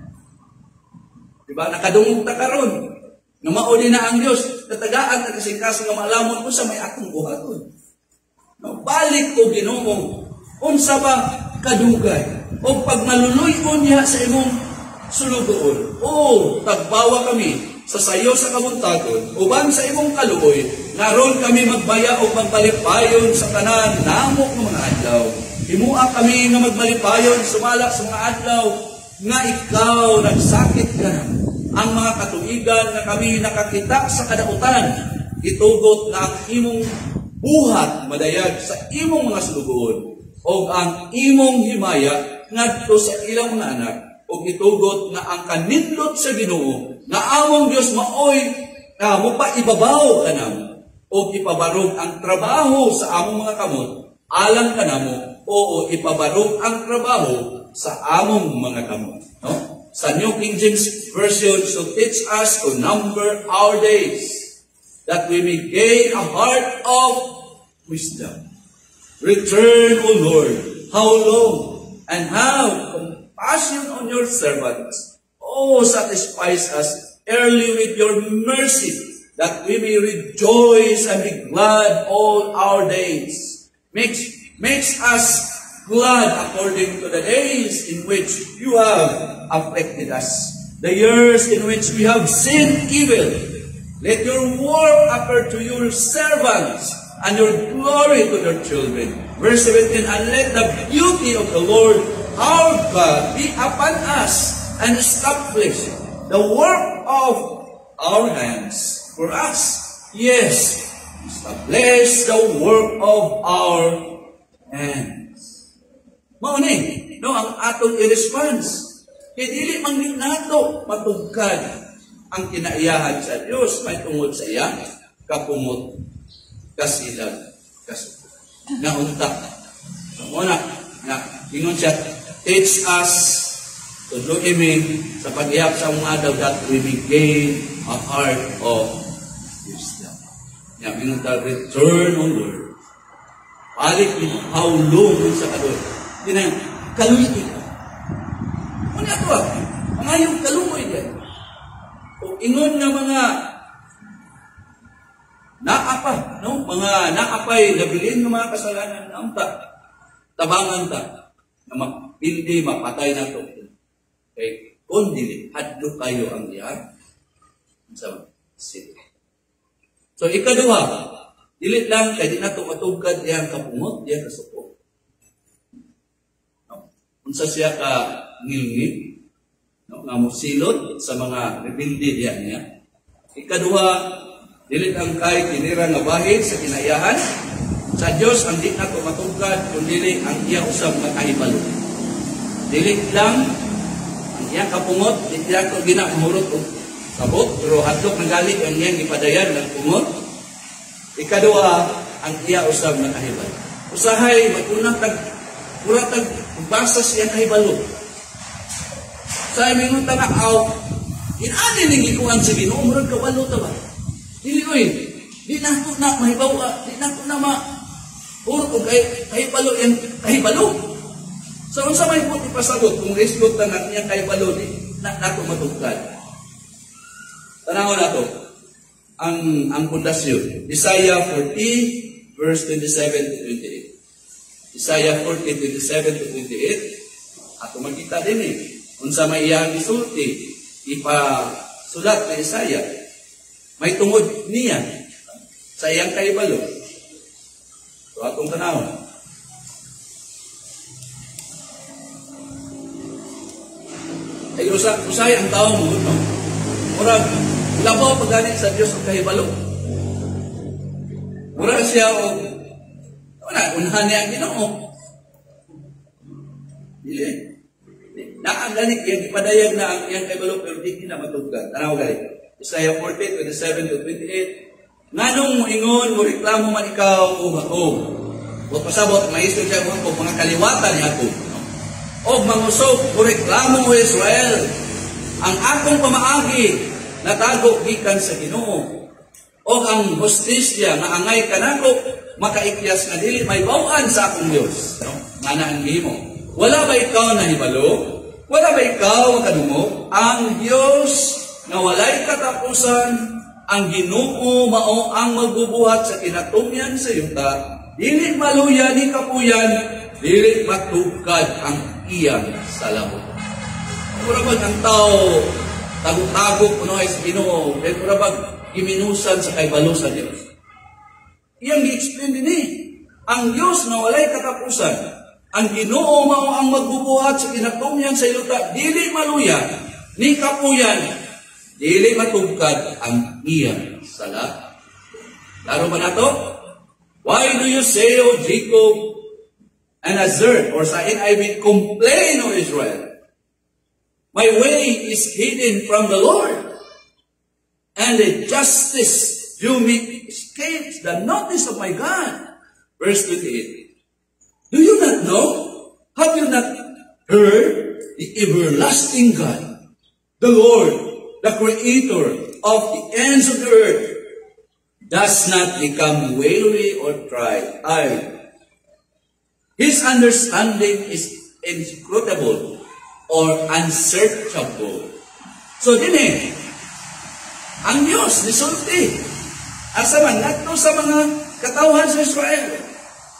Diba? Nakadungog ta karon. Nga mauli na ang Dios, natagaan na kasing-kasing nga maalamon ko sa may akong buhaton. No, balik ko Ginoo, unsa ba kadugay o pag maluluy-on niya sa imong sulugoon. O tagbawa kami sa sayo sa kabuntagon uban sa imong kaluoy, naron kami magbaya o magbalipayon sa tanan namok ng mga adlaw. Himua kami nga magbalipayon sumala sa mga adlaw nga ikaw nagsakit ka na. Ang mga katuigan na kami nakakita sa kadautan, itugot na ang imong buhat madayag sa imong mga sulugoon o ang imong himaya ngadto sa ilang mga anak o itugot na ang kanindot sa Ginoo na among Dios maoy mo pa ibabaw kanamo o ipabarog ang trabaho sa among mga kamot alang kanamo o ipabarog ang trabaho sa among mga kamot. No? Sa New King James Version, so teach us to number our days, that we may gain a heart of wisdom. Return, O Lord, how long, and have compassion on your servants. Oh, satisfy us early with your mercy, that we may rejoice and be glad all our days. Makes us glad according to the days in which you have afflicted us, the years in which we have sinned evil. Let your work appear to your servants, and your glory to their children. Verse 17, and let the beauty of the Lord our God be upon us, and establish the work of our hands for us. Yes, establish the work of our hands. Mauni, no, ang atong i-response. Kaya dili man din nato matugkad ang kinaiyahan sa Dios may tungod sa iya kapumot kasilag kasupot. Naunta. Muna, na ingon siya, teach us to do imi sa pag-ihap sa mga adaw that we may gain a heart of wisdom. Yan, ingon ta, return, O Lord. Balik ni how long sa kadol. Tinang, kaluy ka. Muna ito mga yung kalumoy din. O ingon nga mga naapa, no? Mga naapay, nabilin ng mga kasalanan, naunta, tabangan ta, na hindi mapatay na ito. Okay? Kung dili, hadlo kayo ang diyan sa city. So, ikaduha, dilit lang, kaya di na ito matugkad diyan kapungot, diyan kasuko. No? Unsa siya ka ngilngil, no? Nga musilot sa mga rebelde diyan niya. Ikaduha, dilit ang kay kinira nga bahid sa kinaiyahan sa Dios ang di nato matugkad kundi ang iya usab nga kahibalo. Dilit lang ang iya kapungot di nato ginamurot og sabot pero hadlok nang gali ang iyang gipadayan ng pungot. Ikaduha ang iya usab nga kahibalo. Usahay magunang tag basa siya kahibalo. Sa mingon ta nga aw inani ning gikuan sa Ginoo murag kabalo ta ba? Dili oy, di na ko na mahibaw, di na ko na puro kahibalo yan, kahibalo. So, unsa may puti pasagot, kung result na niya kahibalo, di na nato matugkad. Tanaw na to, ang pundasyon, Isaiah 40, verse 27 to 28. Isaiah 40, 27 to 28, ato magkita din unsa may iyang isulti, ipasulat ni Isaiah, may tungod niya sa iyang kahibalo. So, atong tanawon. Ay, usay ang tao mo, no? Murag, labaw pagganit sa Diyos ang kahibalo. Murag siya o, unahan niya ang Ginoo. Dili. Naagalit, yung ipadayag na ang iyang kahibalo, pero di na matugkad. Tanaw galit. Isaiah 40, 27 to 28. Nganong moingon, mo reklamo man ikaw, o pasabot, maisyo siya mo mga kaliwatan niya ako. No? O o mangusog o reklamo o Israel. Ang akong pamaagi natago gikan sa Ginoo. O ang hostisya nga angay kanako makaikyas nga dili may bawan sa akong Dios. No? Nganaan mo. Wala ba ikaw nahibalo? Wala ba ikaw makadungog? Ang Dios nga walay katapusan, ang Ginoo mao ang magbubuhat sa kinatumyan sa yuta. Dili maluya ni kapuyan, dili matugkad ang iyang salabot. Kurabag ang tao, tagok-tagok kuno ay sa Ginoo, kay kurabag giminusan sa kaybalo sa Dios. Iyang gi-explain din ang Dios na walay katapusan, ang Ginoo mao ang magbubuhat sa kinatumyan sa yuta, dili maluya ni kapuyan, dili matugkad ang iyang sala. Laro ba na to? Why do you say, O Jacob, and assert, or sa NIV, complain, O Israel? My way is hidden from the Lord, and the justice you make escapes the notice of my God. Verse 28. Do you not know? Have you not heard the everlasting God, the Lord, the Creator of the ends of the earth, does not become weary or tired. His understanding is inscrutable or unsearchable. So din ang Diyos nisulti asa man ngadto sa mga katawhan sa Israel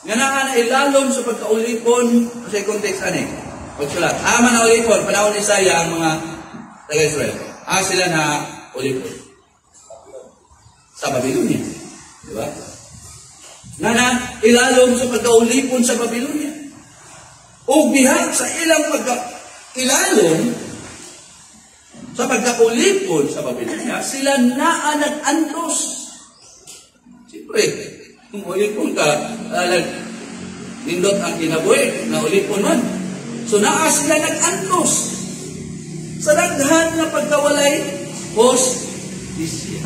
nga naa na ilalom sa pagkaulipon sa context ani. Pagsulat, man na ulipon panahon ni Isaiah ang mga taga-Israel. Sila na ulipon sa Babylonia. Di ba? Nga na ilalom sa pagkaulipon sa Babylonia. O bihag sa ilang pagkailalom sa pagkaulipon sa Babylonia, sila naa nag-antos. Siyempre, kung ulipon ka, nindot ang kinabuhi, na ulipon man. So naa sila nag-antos. Sa daghan na pagkawalay, hostisya.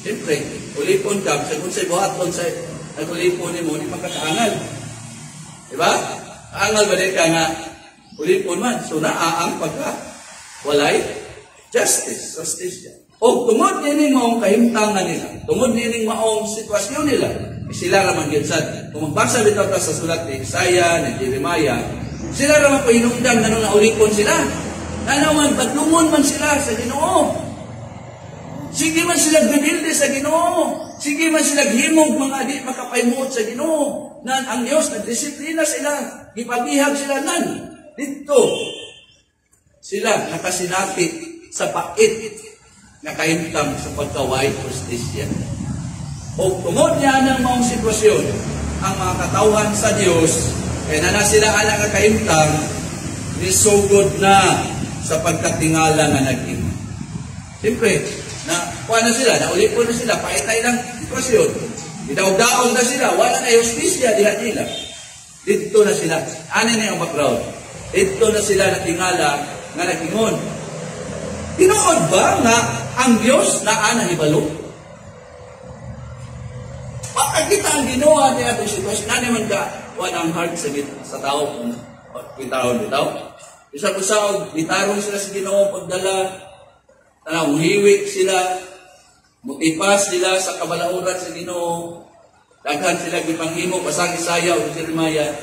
Siyempre, ulipon ka, kung sa'y buhaton sa nag-ulipon mo, di magkakaangal. Diba? Angal ba din ka nga, ulipon man. So ang pagkawalay, justice, hostisya. O tungod nining maong kahimtangan nila, tungod nining maong sitwasyon nila, sila raman ginsad. Kung magbasa bitaw ta sa sulat ni Isaiah, ni Jeremiah, sila raman pahinungdan na nung naulipon sila. Na naman, badlungon man sila sa Ginoo. Sige man sila bibilde sa Ginoo. Sige man sila himog mga di makapaymuot sa Ginoo. Nan ang Dios nagdisiplina sila, gipabihag sila nan. Dito sila nakasinati sa pait na kahimtang sa pagkaway justisya. O tungod niya ng maong sitwasyon, ang mga katawhan sa Dios, kaya na sila alang kahimtang, nisugod na sa pagkatingala nga naging. Siyempre, kuha na sila, naulipon na sila, paitay lang sitwasyon. Idaog-daog na sila, wala na justisya, diha nila. Dito na sila. Ano na yung background? Dito na sila natingala nga nagingon. Tinuod ba nga ang Diyos na anahibalo? Bakit kita ang ginawa niya itong sitwasyon? Ano naman ka? Walang heart sa tao kung bitaw. Isa ko sa bitarong sila sa Ginoo, pagdala, hiwik sila, mutipas sila sa kabalauran sa Ginoo, daghan sila gipanghimo, pasang Isaiah o Jeremiah,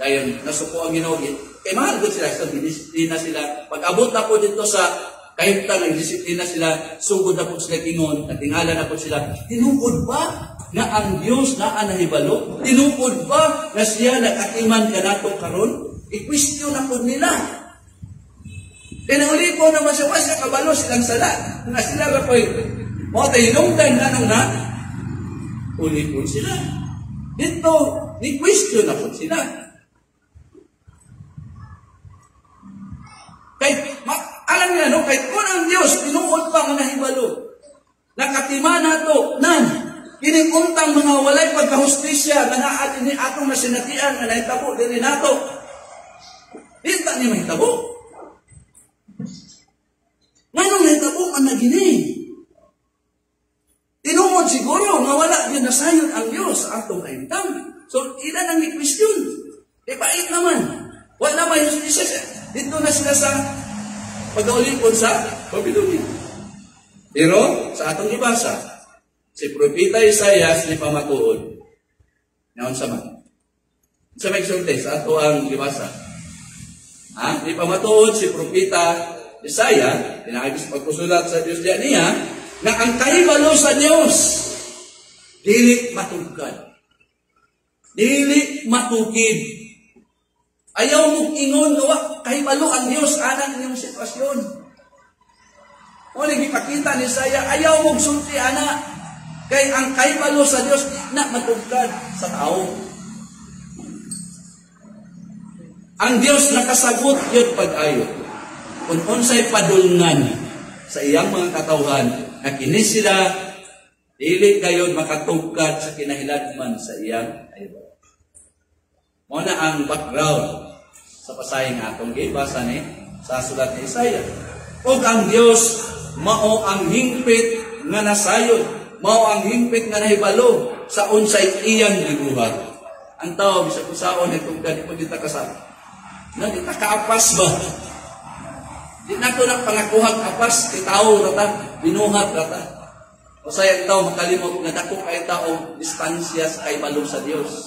dahil nasuko ang Ginoo. Kaya mahal ko sila, sa disiplina sila. Pag-abot na po dito sa kahimtang, nagdisiplina sila, sugod na po sila kingon, natingala na po sila. Tinukod ba na ang Diyos na anahibalo? Tinukod ba na siya nag-atiman ka nato karon? I-question na po nila. Kinauli po naman siya, wala siya kabalo silang sala. Nga sila na po, mga tainungdan na nung na, uli po sila. Dito, ni-question na po sila. Kahit, alam niya, no? Kahit kung ang Diyos, pinuod pa nga nahibalo. Nakatima na to, nan, kinikuntang mga walay pagkahustisya, na naatin ni atong nasinatian, na nahitabo, din nato. Dito niya mahitabo. Nganong nahitabo ang nagini? Tinungod siguro, nga wala din nasayon ang Diyos sa atong kahimtang. So, ilan ang ni-question? Pait naman. Wala naman yung justisya. Dito na sila sa pag-aulipon sa Babylonia. Pero sa atong ibasa, si Propeta Isaias ni pamatuod. Naon sa man. Sa may sulti, sa ato ang ibasa. Ni pamatuod si Propeta Isaiah, pinakagis pagkusulat sa Diyos niya, na ang kahibalo sa Diyos, dili matugkad. Dili matukid. Ayaw mo ingon gawa, kahibalo ang Diyos, anak niyong sitwasyon. O nagipakita ni Isaiah, ayaw mong sulti, anak. Kay ang kahibalo sa Diyos, di na matugkad sa tao. Ang Diyos nakasagot yun pag-ayo. Kung unsay padulngan sa iyang mga katawhan, na kini sila, dili kayo makatugkad sa kinahilagman sa iyang ayo. Muna ang background sa pasayang atong gibasa ni sa sulat ni Isaiah. O ang Diyos, mao ang hingpit nga nasayod, mao ang hingpit nga nahibalo sa unsay iyang gibuhat. Ang tao bisag usaon itong di pa kita kasama. Na di ta kaapas ba? Di nato na pangakuhag apas ti tao rata, binuhat rata. O sayang tao makalimot nga dako kay tao distansya sa kahibalo sa Dios.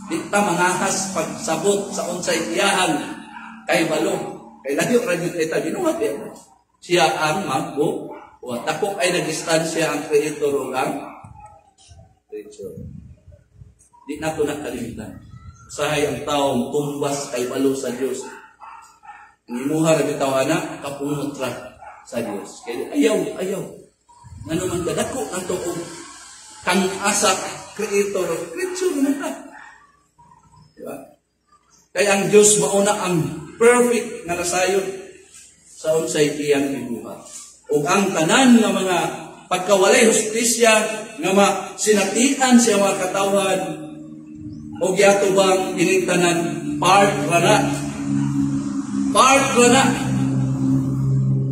Di ta mangahas pagsabot sa unsay iyahan kahibalo. Kay lahi ra gyud ta binuhat ya. Siya ang magbo, o takok ay nag-distansya ang creator o ang creature. Di na ito nakalimutan. Usahay ang taong tumbas kay balo sa Diyos. Ang imuha rin itaw na, kapunot ra sa Diyos. Kaya ayaw. Nga naman kadako ang tuong kang asa creator o creature naman ka. Diba? Kaya ang Diyos mauna ang perfect nga nasayon sa unsay iyang gibuhat. O ang tanan nga mga pagkawalay hustisya nga sinatian siya mga katawhan o giyatubang ining tanan part rana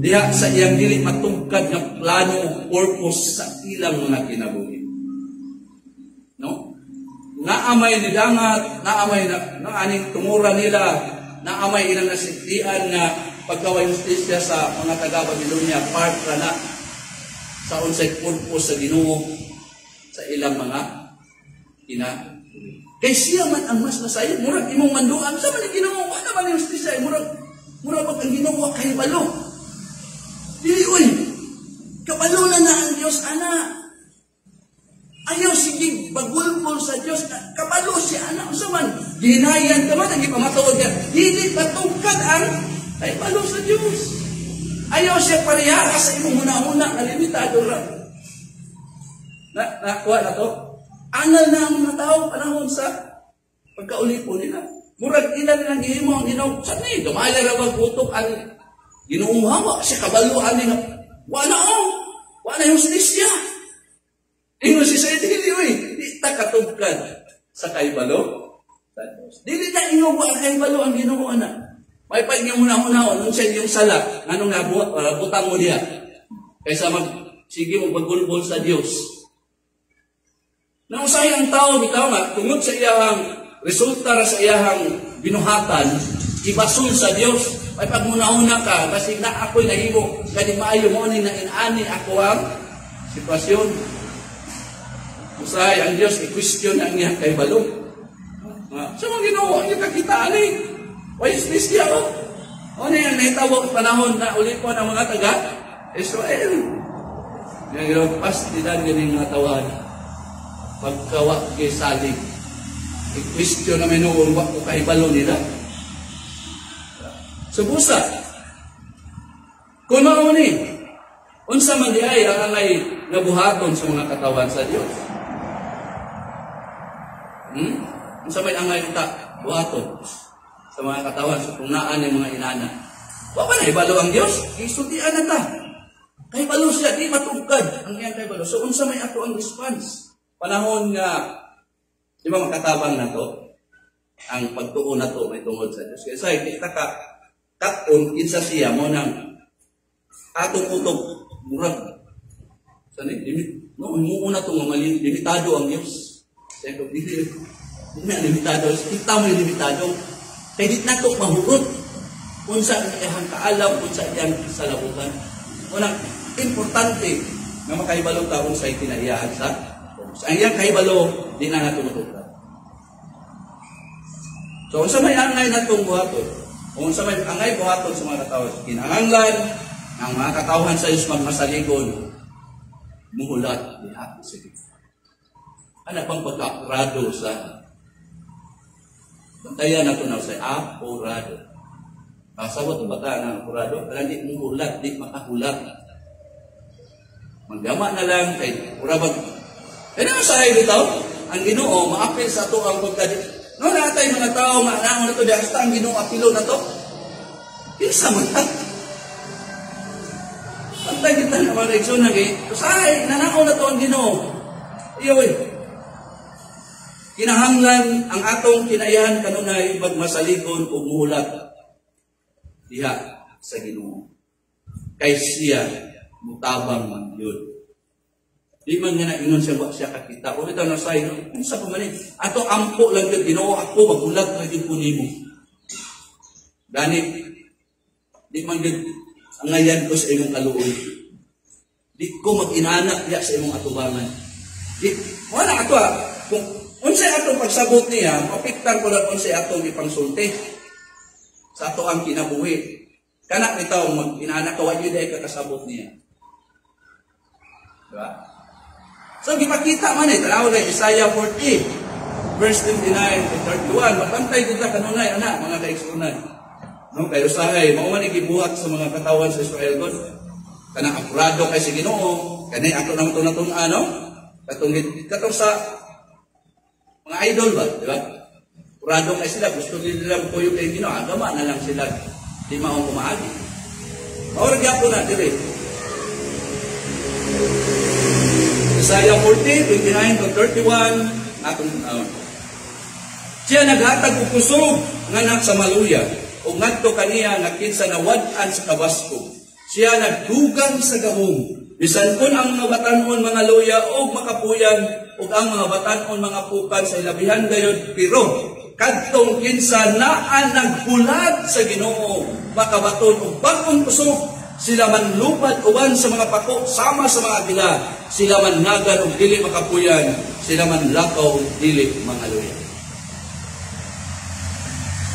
diha sa iyang dili matugkad nga plano o purpose sa ilang mga kinabuhi. No? Naamay ni dangat, naamay na aning tungura nila, naamay ilang nasintian nga pagkaway justisya sa mga taga-Babylonia, part na sa unsay purpose sa Ginoo sa ilang mga kay siya man ang mas nasayo, murag imong manduan, sa man ang Ginoo, wala man yung justisya, murag pag ang Ginoo kay balo. Dili, kabalo na ang Diyos, ana. Ayaw sige, bagulpol sa Diyos, kabalo siya, ana, sa man, ginayan ka man, naging pamatuod ka, dili patugkad ang ay balo sa Diyos. Ayaw siya parihara sa imong una-una na limitado ra. Nakuha na to? Angal na ang mga tao panahon sa pagkaulipo nila. Murag ilan nilang ihimo ang Ginoo. Saan ni? Dumala ra bang utok ang Ginoong hawa. Siya kabaluan nila. Wala yung justisya. Ingon si Sayyid Hili, di ta katugkad sa kaibalo. Dili na ingon ang kaibalo ang Ginoo na. May pag niya muna-una, nung siya yung sala, anong nga butang mo diya? Kaysa sige mo pagbulbol sa Diyos. Nang usay ang tao, bitaw nga, tungod sa iyahang resulta sa iyahang binuhatan, ibasol sa Diyos. May pag muna-una ka, kasi na ako'y nahimo, kani maayo mo ni na inani ako ang sitwasyon. Usay ang Diyos, i-question ang iyang kay balo. So, mga ginawa, ang kakitaan eh. Why is this niya, O na yan, nahitawag panahon na ulipon ang mga taga-Israel. Yung ginagpas, didan ganing mga tawad. Pagkawa kay salig. I-question namin noon, wak ko kaibalo nila. Subusa. Kung mauni, unsa man di ay ang angay nabuhaton sa mga katawan sa Diyos. Unsa may angay buhaton sa mga katawan, sa punaan ng mga inana. Wala na, ibalo ang Diyos, isultian na ta. Kay balo siya, di matugkad ang iyang kay balo. So, unsa may ato ang response? Panahon nga, di ba makatabang na to? Ang pagtuon na to, may tungod sa Diyos. Kaya kita ka, katon, kinsa siya mo ng atong utok, murag. Saan muuna to, limitado ang Diyos. Kaya kung di na limitado, kita mo yung limitado. Kaya di nato mahurot kung sa iyang kaalam, kung sa iyang salabutan. Unang, importante na makaibalo taon sa itinaiyahan sa ang iyang kaibalo, di na nato matutunan. So, kung sa may angay natong buhaton, kung sa may angay buhaton sa mga katawhan, kinahanglan ang mga katawhan sa Diyos magmasaligon, muhulat diha sa Diyos. Ano pang pagka-apurado sa bantayan nato na sa apurado. Kasabot ang bata ng apurado, kaya di muhulat, di makahulat. Magdama na lang, kay urabag. Kaya naman sa ayo dito, ang Ginoo maapil sa ato ang pagkadi. No, natay mga tao, maanaon na ito, hasta ang Ginoo apilo na to. Kinsa man lang. Pantay kita na mga reaksyon na kay, say, nanakaw na to ang Ginoo. Iyoy. Kinahanglan ang atong kinayahan kanunay magmasaligon o muhulat diha sa Ginoo. Kay siya mutabang man yun. Di man nga na-ingon siya kakita. O ito na say, kung sa pumanin, ato ampo lang yun, Ginoo ako, magulat na yun po nimo. Ganit, di man yun, ang ngayon ko sa imong kaluoy. Di ko mag-inanak diya sa imong atubangan. Di, wala ato kung unsay atong pagsabot niya, mapiktan ko lang unsay atong ipangsulti sa ato ang kinabuhi. Kana bitaw mag-inanak ka, wala yun dahil kakasabot niya. Diba? So, gipakita man tanaw na Isaiah 40, verse 29 and 31. Mapantay kita kanunay, anak, mga kaigsunan. No, kayo sahay, mauman igibuhat sa mga katawan sa Israel God. Kanang apurado kay si Ginoo, kanay ato nang tunatun ano? Katong sa mga idol ba, di ba? Apurado kay sila, gusto nila puyo kay Ginoo, agama na lang sila. Di maong kumaagi. Maurag yapo na, dire. Isaiah 40, 29 to 31, atong siya naghatag og kusog nganak sa maluya, ug ngadto kaniya nakinsa nawad-an sa kabasko. Siya nagdugang sa gahom. Bisan kun ang mga batan-on mga luya o makapuyan, ug ang mga batan-on mga pukan sa ilabihan gayud, pero kadtong kinsa naa naghulat sa Ginoo, makabaton og bag-ong kusog. Sila man lupad uban sa mga pako, sama sa mga agila. Sila man nagan og dili makapuyan, sila man lakaw og dili mga luya.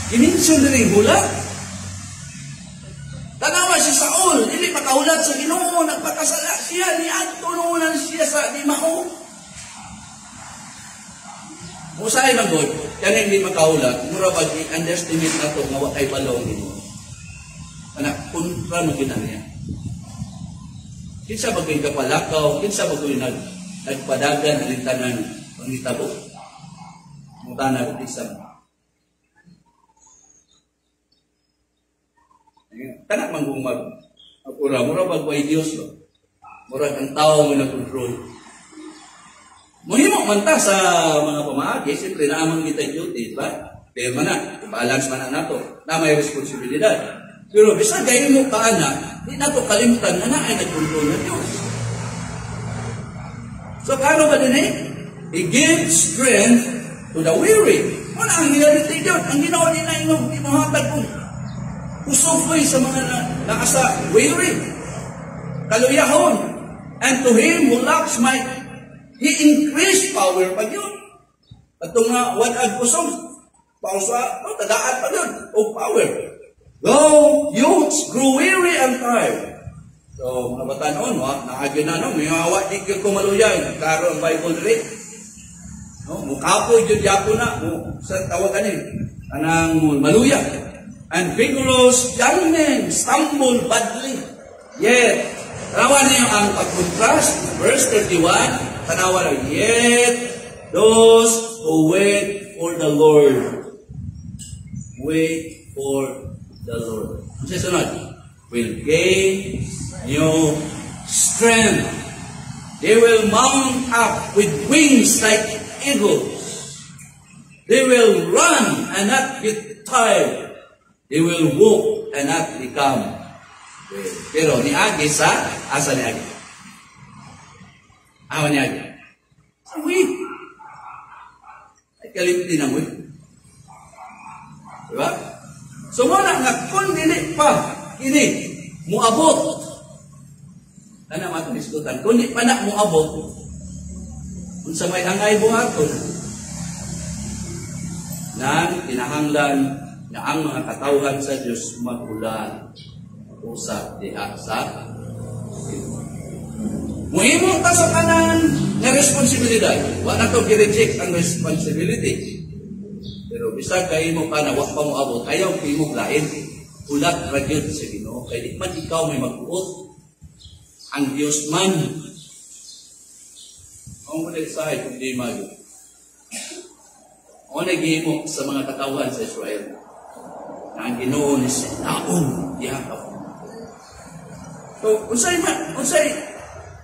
Gininsun rin hula. Tanawa si Saul, dili makahulat sa Ginoo, nagpakasala siya, niadto nunan siya sa di mao. Musay man gud, kani hindi makahulat, mura pag i-underestimate nato nga wa kay balong Ginoo. Anak, kontra mo ginaniya. Kinsa bagay kapalakaw, kinsa bagay nagpadagan, alintanan, pangitabo. Mutana ko isang. Kanak manggumag. Mura bagway Diyos. Mura ang tao mo na-control. Muhimo man ta sa mga pamahagi, siyempre naamang kita duty, diba? Pero man balance man na nato, na may responsibilidad. Pero bisa gaya mo ka anak, di na ito kalimutan na ay nagkontrol na Diyos. So, paano ba din He gives strength to the weary. Wala ang reality Diyos. Ang ginawa din na inyong imahatag kong usufoy sa mga nakasa weary. Kaluyahon. And to him who lacks might, He increased power pa yun. At ito nga, ag usong, pausa, tadaan pa yun, o power. Though youths grew weary and tired. So, mga bata noon, naagyo na no, may awa di ko maluyay, klaro ang Bible rin. No, mukapo yun yapo na, sa tawagan anang maluya. And vigorous young men stumble badly. Yet, tanawan niyo ang pag-contrast, verse 31, tanawan niyo, yet those who wait for the Lord, wait for the Lord. Ang sasunod, will gain new strength. They will mount up with wings like eagles. They will run and not get tired. They will walk and not become weary. Pero ni Agi sa, asa ni Agi? Awa ni Agi? Ang weak. Ay kalimti ng weak. Diba? So wala nga kung dili pa kini muabot. Ana matong diskutan, kung di pa na muabot, unsa may angay buhaton, nang kinahanglan na ang mga katawhan sa Dios magulan usa diha sa muhimo ta sa kanan nga responsibilidad. Wa na to gi-reject ang responsibility. Pero bisag kay mo ka na wa pa mo abot, ayaw himo lain. Ulat ra gyud sa Ginoo kay di man ikaw may magbuot. Ang Diyos man. Ang muna isahay kung di mayo. O nag-iimo sa mga katawan sa Israel na ang Ginoo ni sinaon yakap. So,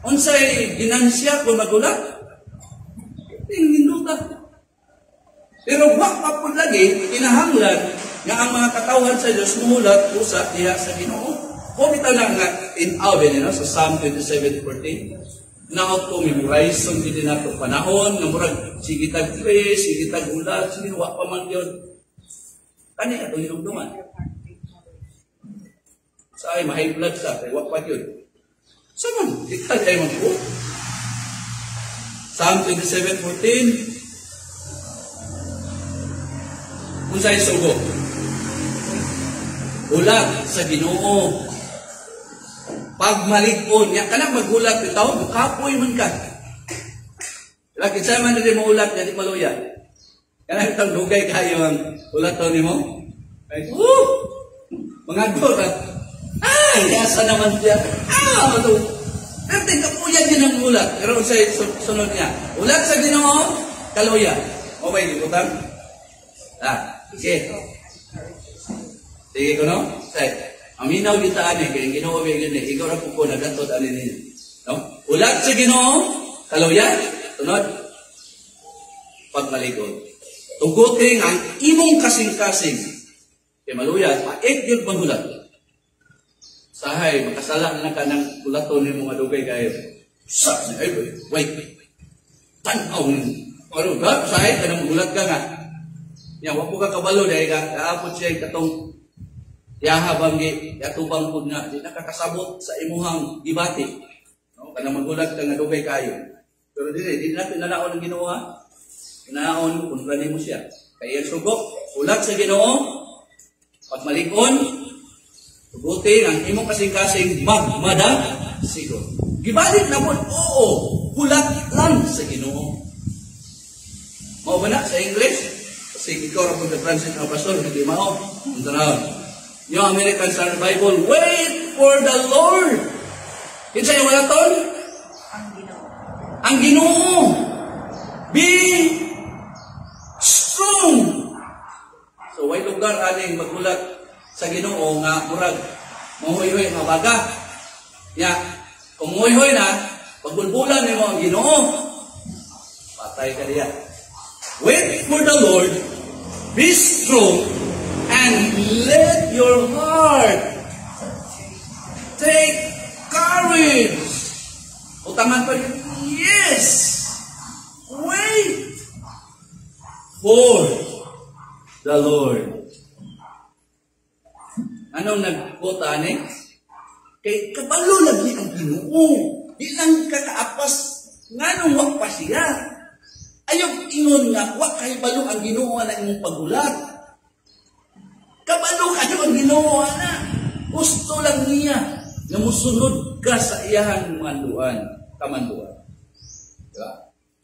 unsay ginansya kung magulat? Hinduta. Pero wak pa po lagi, kinahanglan nga ang mga katawan sa Diyos mulat usa diha sa Ginoo. Kung ito lang nga in Awen, sa Psalm 27:14, na ako memorize ang hindi na ito panahon, na murag sigitag tres, sigitag ulat, sinuwa pa man yun. Kani ito hinugduman. Sa ay, ma-high blood sa, kaya wak pa yun. Saan man? Diktag ay man po. Psalm 27:14, kung sa'y sugo, ulat sa Ginoo. Pagmalig-on, yan ka lang magulat, itaw, kapoy man ka. Lagi sa man na rin mo ulat, yan di maluya. Kaya itong dugay kayo ang ulat to ni mo. Mga gora, yasa naman siya. Ito. Pero kapuyan din ang ulat. Pero sa sunod niya, ulat sa Ginoo, kaluya. O ba yung ikutan? Sige. Sige ko, no? Say. Aminaw kita ani kay Ginoo may gani ikaw ra po nagatod ani ninyo. No? Ulat sa Ginoo, kaluyan, tunod pagmalig-on. Tuguting ang imong kasing-kasing. Kay maluya, paik gyud magulat. Sahay makasala na ka ng ulaton nimo nga dugay kayo. Sa ay wait. Tan-aw ni. Pero ba sahay kanang magulat ka nga. Ya wa po ka kabalo dai ka kaapot siya katong yahabang yatubang pud nga di nakakasabot sa imuhang gibati. No, kana magulat ka nga dugay kayo. Pero di natin nanaon ang Ginoo ha. Naon kung gani mo siya. Kaya sugok ulat sa Ginoo pagmalig-on tugutin ang imong kasing-kasing magmadasigon. Gibalik na po, oo, ulat lang sa Ginoo. Mao ba na sa English? Kasi ikaw ra pud translate ang pastor hindi mao. Untanawon. Yung American Standard Bible, wait for the Lord. Kinsa yung walaton? Ang Ginoo. Ang Ginoo. Be strong. So, way lugar aning magulat sa Ginoo nga murag mahoy-hoy nga baga. Ya, kung mahoy-hoy na, pagbulbulan ni mo ang Ginoo, patay ka diya. Wait for the Lord. Be strong. And let your heart take courage. Utangan pa rin, yes! Wait for the Lord. Anong nagputa ni? Kay kabalo lagi ang Ginoo. Ilang kakaapas nga nung wak pa siya. Ayaw ingon nga, wak kay balo ang Ginoo na imong pagulat. Kabalo kayo ang Ginoo na. Gusto lang niya na musunod ka sa iyahang kamanduan. Diba?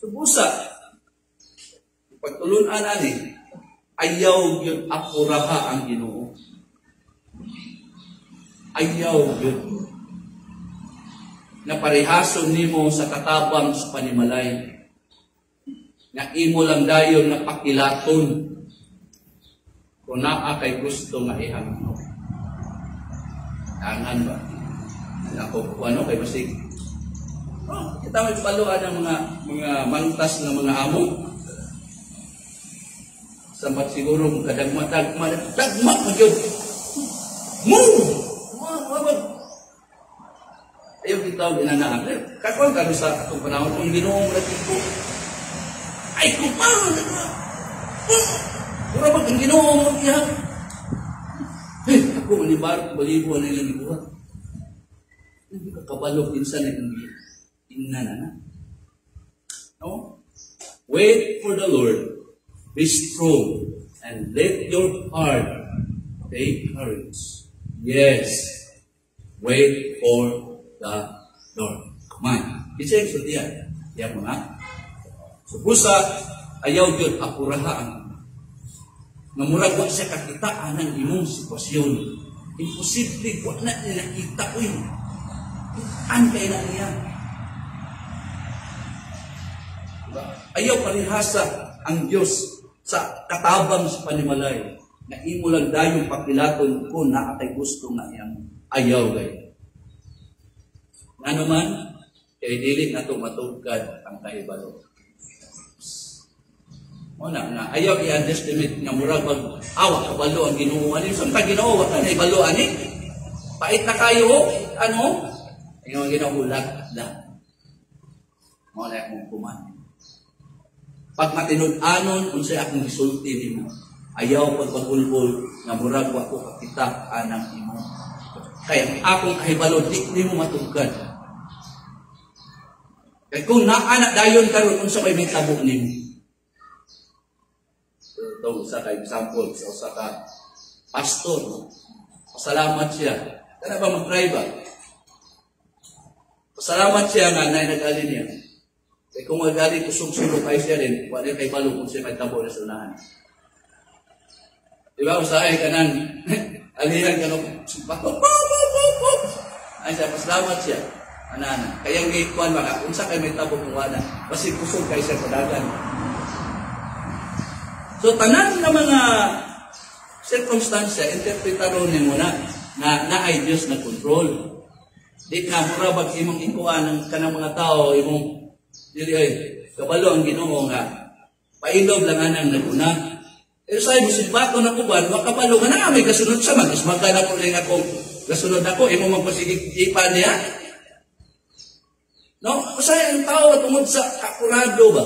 So, busa. Pagtulunan ani, ayaw yun apuraha ang Ginoo. Ayaw yun. Na parehason nimo sa katabang sa panimalay. Na imo lang dayon na pakilaton. Kung naa kay gusto nga ihangno. Tangan ba? Ako, ano kay basig? Kita may paluan ng mga mantas ng mga amo. Sambat siguro kadagma magyod. Move! Ayaw kita ginanaan. Kakon ka sa itong panahon kung Ginoo mo natin ko. Ay, kupang! Pura ba kung Ginoo mo yan? Kung manibarok, balibuhan na ilang ibuhat. Hindi ka kabalo, pinsan na yung tingnan na. No? Wait for the Lord. Be strong. And let your heart take courage. Yes. Wait for the Lord. Come on. Isa yung sutiyan. Yan mo na. So, pusa, ayaw yun, apurahaan. Namurag wa siya kakitaan ng imong sitwasyon. Imposible ko na nakita ko yun. Kitaan kayo na niya. Diba? Ayaw parihasa ang Diyos sa katabang sa panimalay na imo lang dayong pakilaton ko na atay gusto na iyang ayaw kayo. Ano man, kay dili na ito matugkad ang kahibalo. Una na ayaw i-underestimate nga murag mag-awa kabalo ang Ginoo ani saan ka Ginoo wa ka na ibalo ani pait na kayo ano ang Ginoo ulat lang mo na akong kuman pag matinud-anon unsay akong gisulti nimo ayaw pagpagulbol nga murag wa ko kakita anang imo kaya akong kahibalo di nimo matugkad kay kung naa dayon karon unsa may tabo nimo. Ito, isa ka example, isa ka pastor. Pasalamat siya. Kaya ba mag-try ba? Pasalamat siya nga na nag-alin niya. Kaya kung mag-alin, kusog-sugo kayo siya rin, wala kay balo kung siya may tabo na sa unahan. Diba, usahay ka nang alihan ka nung ay siya, pasalamat siya. Anana. Kaya ang ikuan maka, kung sa kayo may tabo kung wala, kasi kusog kayo siya sa dagan. So, tanan na mga circumstansya, interpretaron ni mo na ay Diyos na control. Di na murabag imong ikuan ng kanang mga tao, imong, dili ay, kabalo ang Ginoo nga, pailob lang anang naguna. Pero sa'yo, musibato na kuban, makabalo ka na may kasunod sa mag, ismaga na ko rin akong kasunod ako, imong magpasigig-ipan niya. No? Sa'yo, ang tao tungod sa kakurado ba?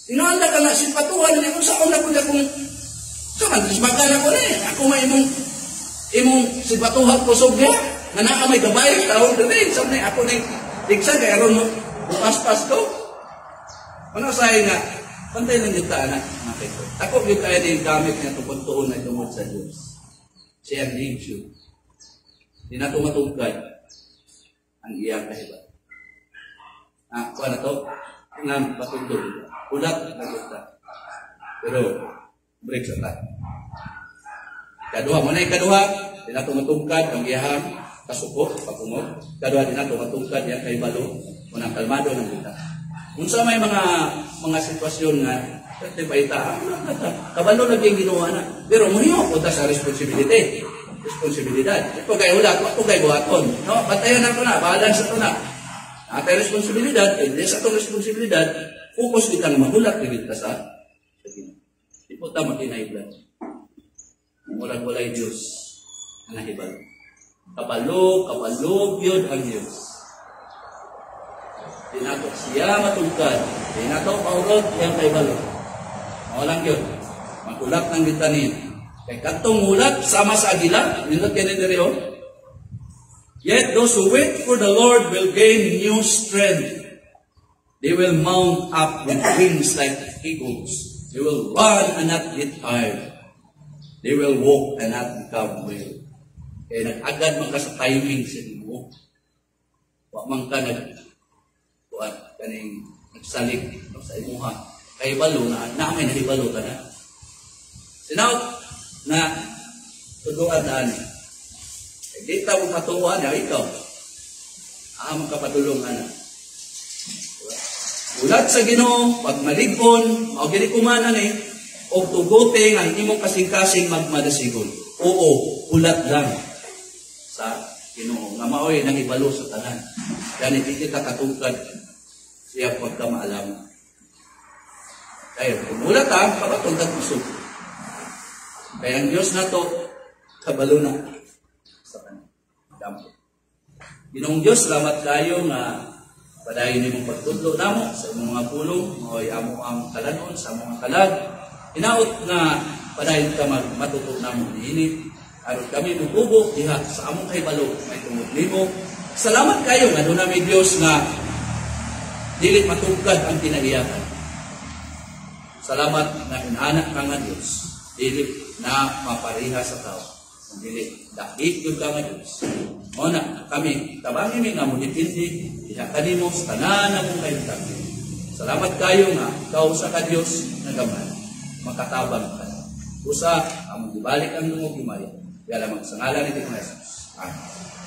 Inanda ka na simpatuhan niya kung saan na po niya kung saan, ismagan ako na eh. Ako may imong simpatuhan kusog niya. Na may gabay, tawag na rin. Sabi niya, ako na tigsa, kaya ron mo, bukas-pas ko. Ano sa'yo nga, pantay lang yung taana, mga kayo. Ako yung kaya din gamit niya tupuntuon na tumod sa Diyos. Siya ang issue. Di na tumatugkad ang iyang kahibat. Kuha na to, nga patundog. Ulat na kita. Pero, break sa tayo. Kaduha, muna yung kaduha, di na tumatugkad ang iyahang kasuko, pagkumog. Kaduha, di na tumatugkad yung kaibalo, unang kalmado ng kita. Kung sa may mga sitwasyon na, kasi paita, kabalo lagi yung ginawa na. Pero muhiyo punta sa responsibilidad. Ito kayo ulat, ito kayo buhaton. No? Batayan na ito na, balance ito na. Atay responsibilidad, hindi sa itong responsibilidad, focus kita na mahulat kita sa Ginoo. Di po ta makinahiblan. Walang-walay Diyos na nahibal. Kabalog yun ang Diyos. Di nato siya matugkad. Di nato paurot yang kay balog. Walang yun. Magulat ng bitanin. Kay katong mulat sama sa agila, nindot kanin diriyo. Yet those who wait for the Lord will gain new strength. They will mount up with wings like eagles. They will run and not get tired. They will walk and not become weary. Kaya nag-agad man ka sa timing sa Ginoo. Wa man ka nagsalig sa imuha. Kay balo na namin nahibalo ka na. Sinaut na tuduan na ani. Kita mo katuwa niya, ikaw. Amang kapatulungan na. Ulat sa Ginoo, pag malig-on, o ginikumanan o tuguting ang imong kasing-kasing magmadasigon. Oo, ulat lang sa Ginoo. Nga maoy nang ibalo sa tanan. Kaya hindi kita katungkad siya pagkamaalam. Kaya kung ulat kapatungkad pusog. Kaya ang Diyos na to, kabalo na. Ginoong Diyos, salamat kayo na padayon ni mong pagtudlo namo sa imong mga pulong, mo'y amo ang kalanon sa mga kalag. Inaot na padayon ka matuto namo niini aron kami mutubo diha sa among kahibalo may tungod nimo. Salamat kayo nga doon namin Diyos nga dili matugkad ang kinaiyakan. Salamat na inanak ka nga Diyos, dili na mapariha sa tao. Dili, dakit yung ka nga Diyos. Muna, kami, tabangin mi nga mo dipindi, diha kanimo sa tanan na mong kayong. Salamat kayo nga, ikaw sa ka Diyos na gamay, makatabang ka. Usa, among ibalik ang lungog himay, kaya lamang sa ngalan ni Jesus. Amen.